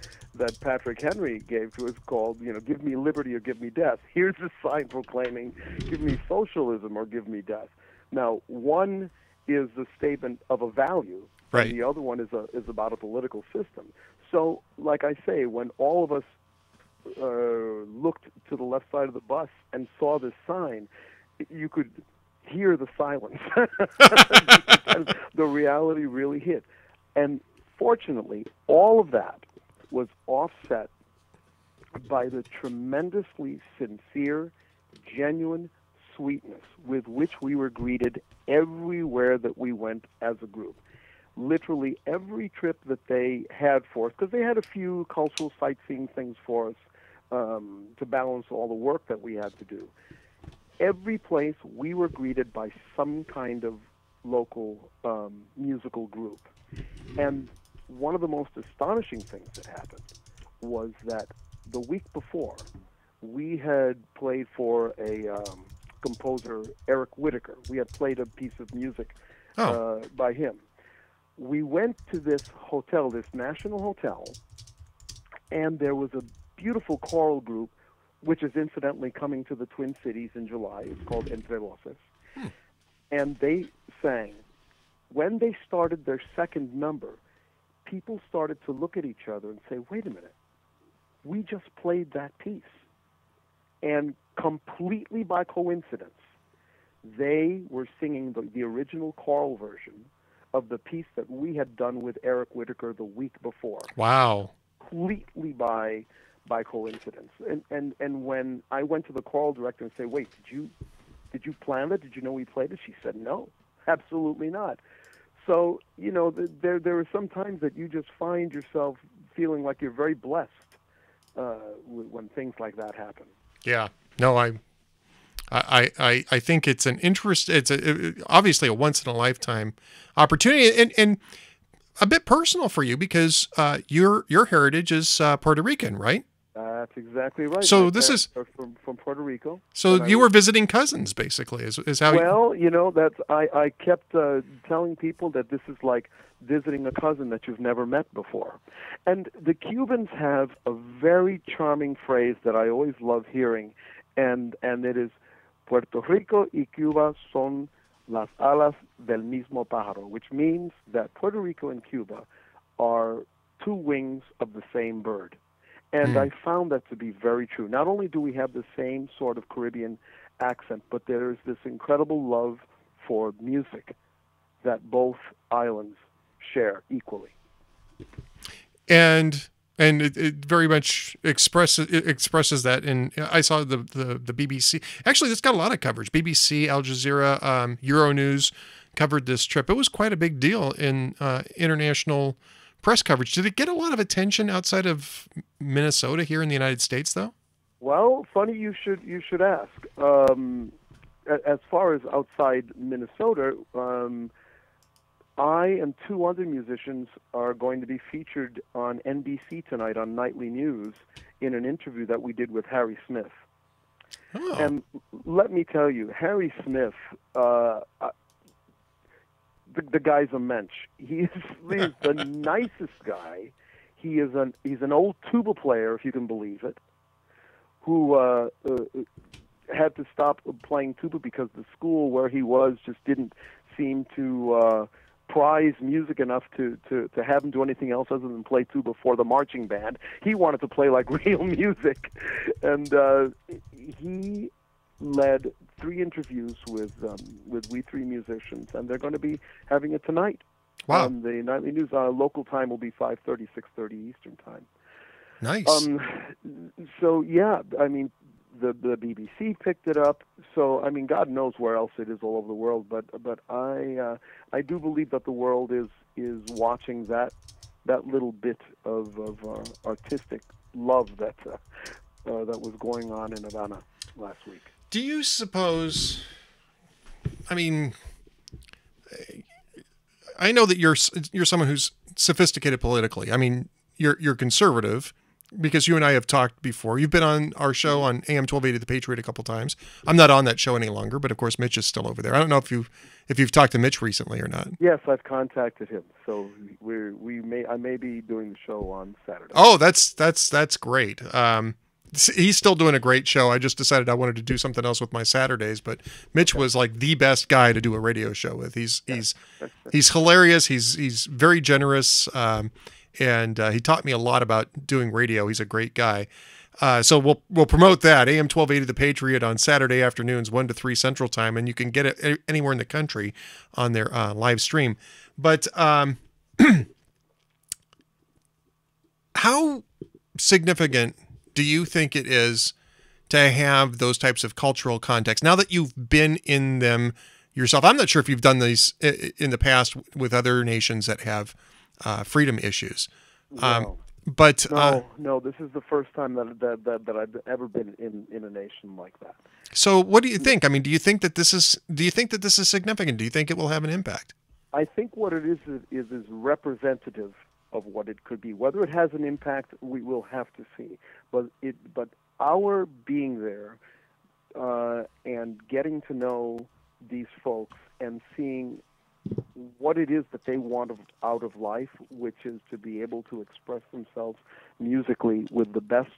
[SPEAKER 3] Patrick Henry gave to us called, you know, give me liberty or give me death. Here's a sign proclaiming, give me socialism or give me death. Now, one is the statement of a value,
[SPEAKER 1] right,
[SPEAKER 3] and the other one is about a political system. So, like I say, when all of us looked to the left side of the bus and saw this sign, you could hear the silence. The reality really hit. And fortunately, all of that was offset by the tremendously sincere, genuine sweetness with which we were greeted everywhere that we went as a group. Literally every trip that they had for us, because they had a few cultural sightseeing things for us to balance all the work that we had to do. Every place we were greeted by some kind of local musical group. And one of the most astonishing things that happened was that the week before, we had played for a composer, Eric Whitacre. We had played a piece of music by him. We went to this hotel, this national hotel, and there was a beautiful choral group, which is incidentally coming to the Twin Cities in July. It's called Entre Voces. And they sang. When they started their second number, people started to look at each other and say, wait a minute, we just played that piece. And completely by coincidence, they were singing the original choral version of the piece that we had done with Eric Whitacre the week before.
[SPEAKER 1] Wow.
[SPEAKER 3] Completely by coincidence. And when I went to the choral director and say, wait, did you plan it? Did you know we played it? She said, no, absolutely not. So, you know, there are some times that you just find yourself feeling like you're very blessed when things like that happen.
[SPEAKER 1] Yeah. No, I think it's an interest. It's obviously a once in a lifetime opportunity, and a bit personal for you because your heritage is Puerto Rican, right?
[SPEAKER 3] That's exactly right.
[SPEAKER 1] So
[SPEAKER 3] My
[SPEAKER 1] this
[SPEAKER 3] parents
[SPEAKER 1] is
[SPEAKER 3] are from Puerto Rico.
[SPEAKER 1] so you were visiting cousins, basically, is how.
[SPEAKER 3] Well, that's I kept telling people that this is like visiting a cousin that you've never met before. And the Cubans have a very charming phrase that I always love hearing, and it is Puerto Rico y Cuba son las alas del mismo pájaro, which means that Puerto Rico and Cuba are two wings of the same bird. And I found that to be very true. Not only do we have the same sort of Caribbean accent, but there is this incredible love for music that both islands share equally.
[SPEAKER 1] And it very much expresses that. And I saw the BBC. Actually, it's got a lot of coverage. BBC, Al Jazeera, Euronews covered this trip. It was quite a big deal in international press coverage. Did it get a lot of attention outside of Minnesota here in the United States, though?
[SPEAKER 3] Well, funny you should ask. As far as outside Minnesota, I and two other musicians are going to be featured on NBC tonight on Nightly News in an interview that we did with Harry Smith.
[SPEAKER 1] Oh.
[SPEAKER 3] And let me tell you, Harry Smith, the guy's a mensch. He's the nicest guy. He's an old tuba player, if you can believe it, who had to stop playing tuba because the school where he was just didn't seem to prize music enough to have him do anything else other than play tuba for the marching band. He wanted to play like real music, and he led 3 interviews with we 3 musicians, and they're going to be having it tonight.
[SPEAKER 1] Wow.
[SPEAKER 3] On the Nightly News. Local time will be 5:30, 6:30 Eastern time.
[SPEAKER 1] Nice.
[SPEAKER 3] So yeah, I mean, the BBC picked it up. So I mean, God knows where else it is all over the world. But I do believe that the world is watching that little bit of artistic love that was going on in Havana last week.
[SPEAKER 1] Do you suppose? I mean, I know that you're someone who's sophisticated politically. I mean, you're conservative because you and I have talked before. You've been on our show on AM 1280 The Patriot a couple times. I'm not on that show any longer, but of course Mitch is still over there. I don't know if you've talked to Mitch recently or not.
[SPEAKER 3] Yes, I've contacted him. So I may be doing the show on Saturday.
[SPEAKER 1] Oh, that's great. He's still doing a great show. I just decided I wanted to do something else with my Saturdays, but Mitch was like the best guy to do a radio show with. He's hilarious. He's very generous. And he taught me a lot about doing radio. He's a great guy. So we'll promote that. AM 1280 The Patriot on Saturday afternoons, 1 to 3 Central Time, and you can get it anywhere in the country on their live stream. But how significant do you think it is to have those types of cultural contexts now that you've been in them yourself? I'm not sure if you've done these in the past with other nations that have freedom issues.
[SPEAKER 3] No.
[SPEAKER 1] But
[SPEAKER 3] no, this is the first time that I've ever been in a nation like that.
[SPEAKER 1] So what do you think? I mean, do you think that this is significant? Do you think it will have an impact?
[SPEAKER 3] I think what it is representative of what it could be. Whether it has an impact, we will have to see. But our being there and getting to know these folks and seeing what it is that they want out of life, which is to be able to express themselves musically with the best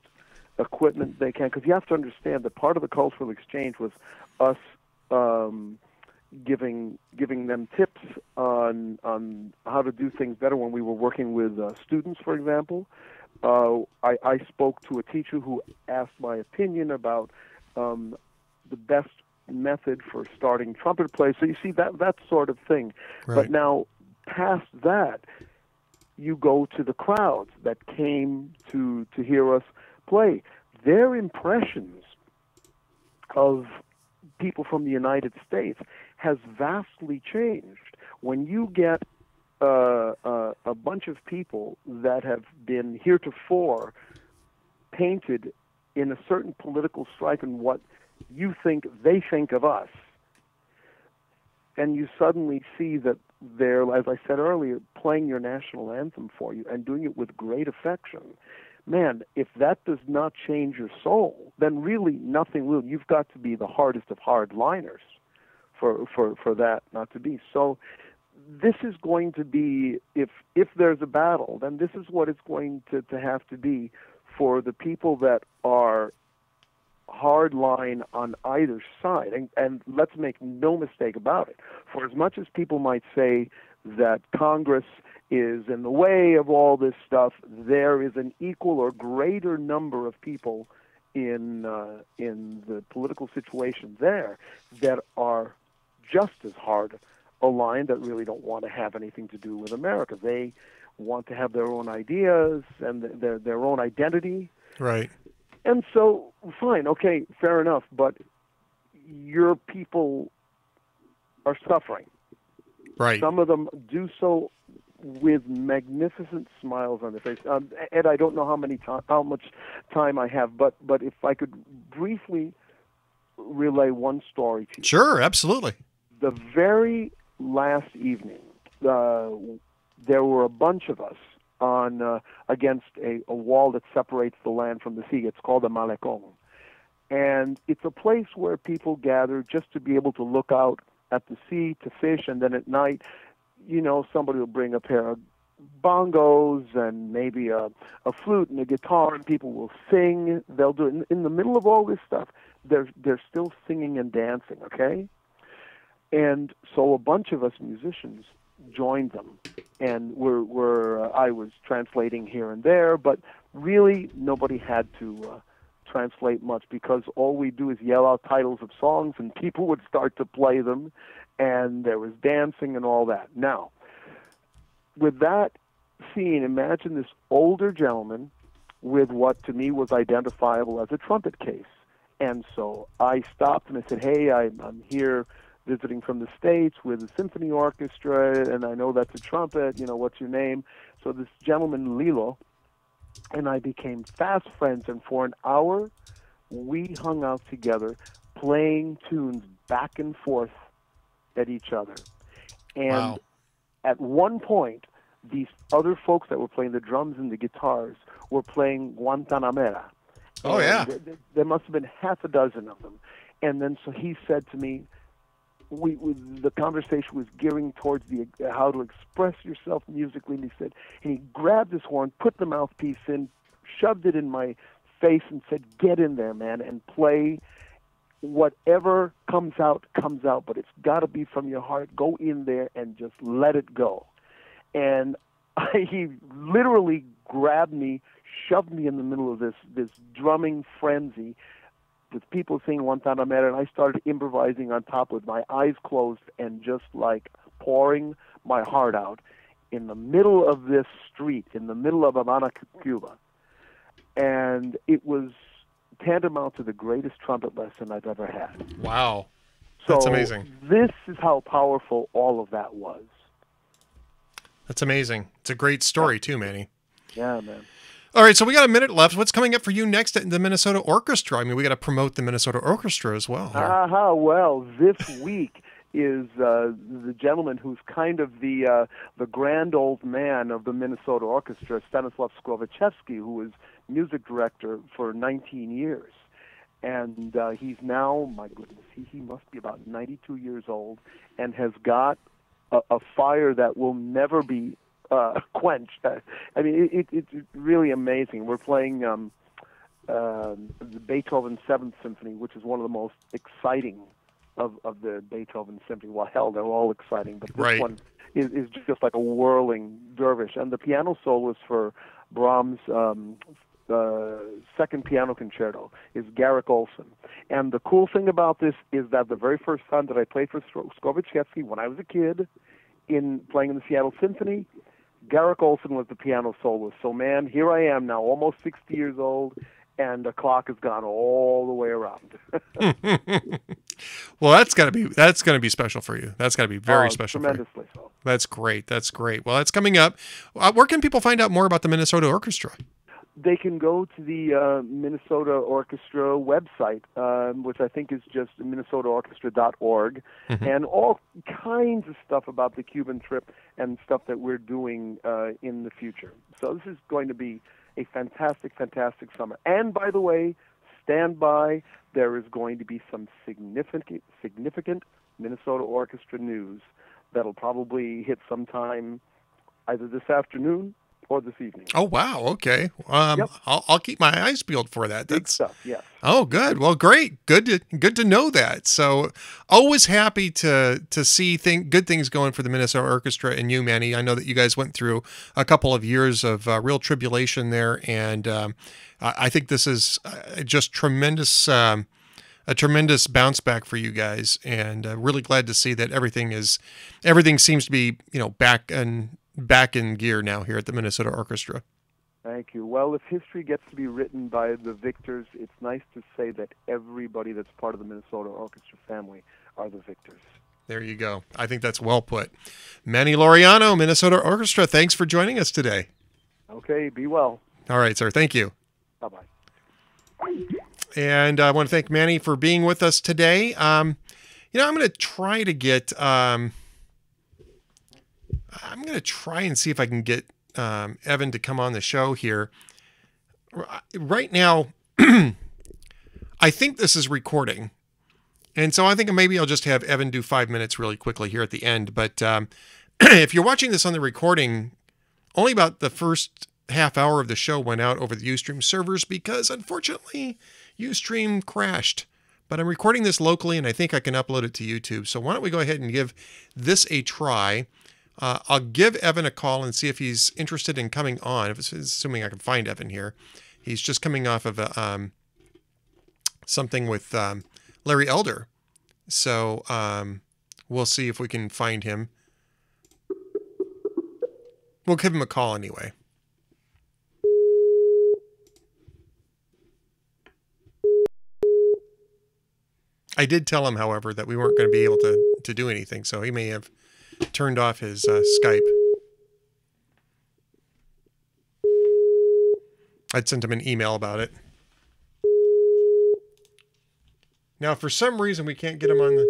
[SPEAKER 3] equipment they can. Because you have to understand that part of the cultural exchange was us giving them tips on how to do things better when we were working with students, for example. I spoke to a teacher who asked my opinion about the best method for starting trumpet play. So you see that sort of thing.
[SPEAKER 1] Right.
[SPEAKER 3] But now, past that, you go to the crowds that came to hear us play. Their impressions of people from the United States has vastly changed. When you get a bunch of people that have been heretofore painted in a certain political stripe and what you think they think of us. And you suddenly see that they're, as I said earlier, playing your national anthem for you and doing it with great affection. Man, if that does not change your soul, then really nothing will. You've got to be the hardest of hardliners for that not to be. So this is going to be, if there's a battle, then this is what it's going to have to be for the people that are hard line on either side. And let's make no mistake about it. For as much as people might say that Congress is in the way of all this stuff, there is an equal or greater number of people in the political situation there that are just as hard aligned, that really don't want to have anything to do with America. They want to have their own ideas and their own identity.
[SPEAKER 1] Right.
[SPEAKER 3] And so, fine, okay, fair enough, but your people are suffering.
[SPEAKER 1] Right.
[SPEAKER 3] Some of them do so with magnificent smiles on their face. Ed, I don't know how much time I have, but if I could briefly relay one story to you.
[SPEAKER 1] Sure, absolutely.
[SPEAKER 3] The very last evening, there were a bunch of us on against a wall that separates the land from the sea. It's called a malecón. And it's a place where people gather just to be able to look out at the sea, to fish, and then at night, somebody will bring a pair of bongos and maybe a flute and a guitar, and people will sing. They'll do it. In the middle of all this stuff, they're still singing and dancing, okay? And so a bunch of us musicians joined them, and I was translating here and there, but really nobody had to translate much, because all we do is yell out titles of songs and people would start to play them, and there was dancing and all that. Now, with that scene, imagine this older gentleman with what to me was identifiable as a trumpet case. And so I stopped and I said, hey, I'm here visiting from the States with a symphony orchestra, and I know that's a trumpet, what's your name? So this gentleman, Lilo, and I became fast friends, and for an hour, we hung out together, playing tunes back and forth at each other. And
[SPEAKER 1] wow.
[SPEAKER 3] At one point, these other folks that were playing the drums and the guitars were playing Guantanamera.
[SPEAKER 1] Oh, yeah.
[SPEAKER 3] There must have been half a dozen of them. And then so he said to me, the conversation was gearing towards how to express yourself musically, and he grabbed his horn, put the mouthpiece in, shoved it in my face, and said, get in there, man, and play. Whatever comes out, but it's got to be from your heart. Go in there and just let it go. And he literally grabbed me, shoved me in the middle of this drumming frenzy, with people singing Guantanamera, and I started improvising on top with my eyes closed and just like pouring my heart out in the middle of this street, in the middle of Havana, Cuba. And it was tantamount to the greatest trumpet lesson I've ever had.
[SPEAKER 1] Wow. That's
[SPEAKER 3] so
[SPEAKER 1] amazing.
[SPEAKER 3] This is how powerful all of that was.
[SPEAKER 1] That's amazing. It's a great story too, Manny.
[SPEAKER 3] Yeah, man.
[SPEAKER 1] All right, so we got a minute left. What's coming up for you next at the Minnesota Orchestra? I mean, we got to promote the Minnesota Orchestra as well.
[SPEAKER 3] Well, this week is the gentleman who's kind of the grand old man of the Minnesota Orchestra, Stanislav Skrovichevsky, who was music director for 19 years. And he's now, my goodness, he must be about 92 years old, and has got a fire that will never be quenched. I mean, it's really amazing. We're playing the Beethoven Seventh Symphony, which is one of the most exciting of the Beethoven Symphony. Well, hell, they're all exciting, but this one is just like a whirling dervish. And the piano soloist for Brahms' second piano concerto is Garrick Olson. And the cool thing about this is that the very first time that I played for Skrovichevsky, when I was a kid, playing in the Seattle Symphony, Garrick Olson was the piano soloist. So, man, here I am now, almost 60 years old, and the clock has gone all the way around.
[SPEAKER 1] Well, that's going to be special for you. That's got to be very special for you.
[SPEAKER 3] Tremendously so.
[SPEAKER 1] That's great. That's great. Well, that's coming up. Where can people find out more about the Minnesota Orchestra?
[SPEAKER 3] they can go to the Minnesota Orchestra website, which I think is just minnesotaorchestra.org, and all kinds of stuff about the Cuban trip and stuff that we're doing in the future. So this is going to be a fantastic, fantastic summer. And by the way, stand by. There is going to be some significant Minnesota Orchestra news that'll probably hit sometime either this afternoon or this evening.
[SPEAKER 1] Oh, wow. Okay.
[SPEAKER 3] Yep.
[SPEAKER 1] I'll keep my eyes peeled for that.
[SPEAKER 3] Big stuff, yes.
[SPEAKER 1] Oh, good. Well, great. Good to know that. So always happy to see good things going for the Minnesota Orchestra and you, Manny. I know that you guys went through a couple of years of real tribulation there, and I think this is just tremendous. A tremendous bounce back for you guys, and really glad to see that everything seems to be back in gear now here at the Minnesota Orchestra.
[SPEAKER 3] Thank you. Well, if history gets to be written by the victors, it's nice to say that everybody that's part of the Minnesota Orchestra family are the victors.
[SPEAKER 1] There you go. I think that's well put. Manny Laureano, Minnesota Orchestra, thanks for joining us today.
[SPEAKER 3] Okay, be well.
[SPEAKER 1] All right, sir. Thank you.
[SPEAKER 3] Bye-bye.
[SPEAKER 1] And I want to thank Manny for being with us today. I'm going to try to get... I'm going to try and see if I can get Evan to come on the show here. Right now, I think this is recording. And so I think maybe I'll just have Evan do 5 minutes really quickly here at the end. But if you're watching this on the recording, only about the first half hour of the show went out over the Ustream servers because, unfortunately, Ustream crashed. But I'm recording this locally, and I think I can upload it to YouTube. So why don't we go ahead and give this a try. I'll give Evan a call and see if he's interested in coming on, assuming I can find Evan here. He's just coming off of something with Larry Elder. So we'll see if we can find him. We'll give him a call anyway. I did tell him, however, that we weren't going to be able to do anything, so he may have turned off his Skype. I'd sent him an email about it. Now, for some reason, we can't get him on the...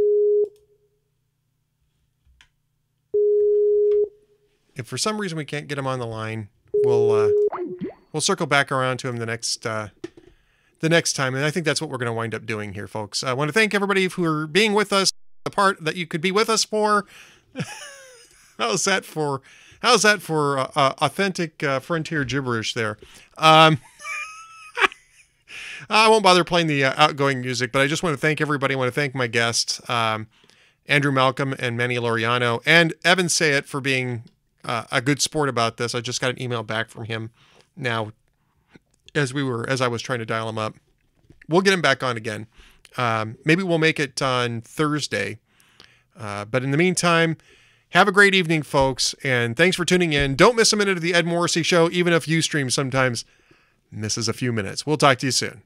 [SPEAKER 1] If for some reason we can't get him on the line, we'll circle back around to him the next time, and I think that's what we're going to wind up doing here, folks. I want to thank everybody for being with us, the part that you could be with us for. How's that for authentic frontier gibberish there? I won't bother playing the outgoing music, but I just want to thank everybody. I want to thank my guests, Andrew Malcolm and Manny Laureano, and Evan Sayet for being a good sport about this. I just got an email back from him now as I was trying to dial him up. We'll get him back on again. Maybe we'll make it on Thursday. But in the meantime, have a great evening, folks, and thanks for tuning in. Don't miss a minute of the Ed Morrissey Show, even if Ustream sometimes misses a few minutes. We'll talk to you soon.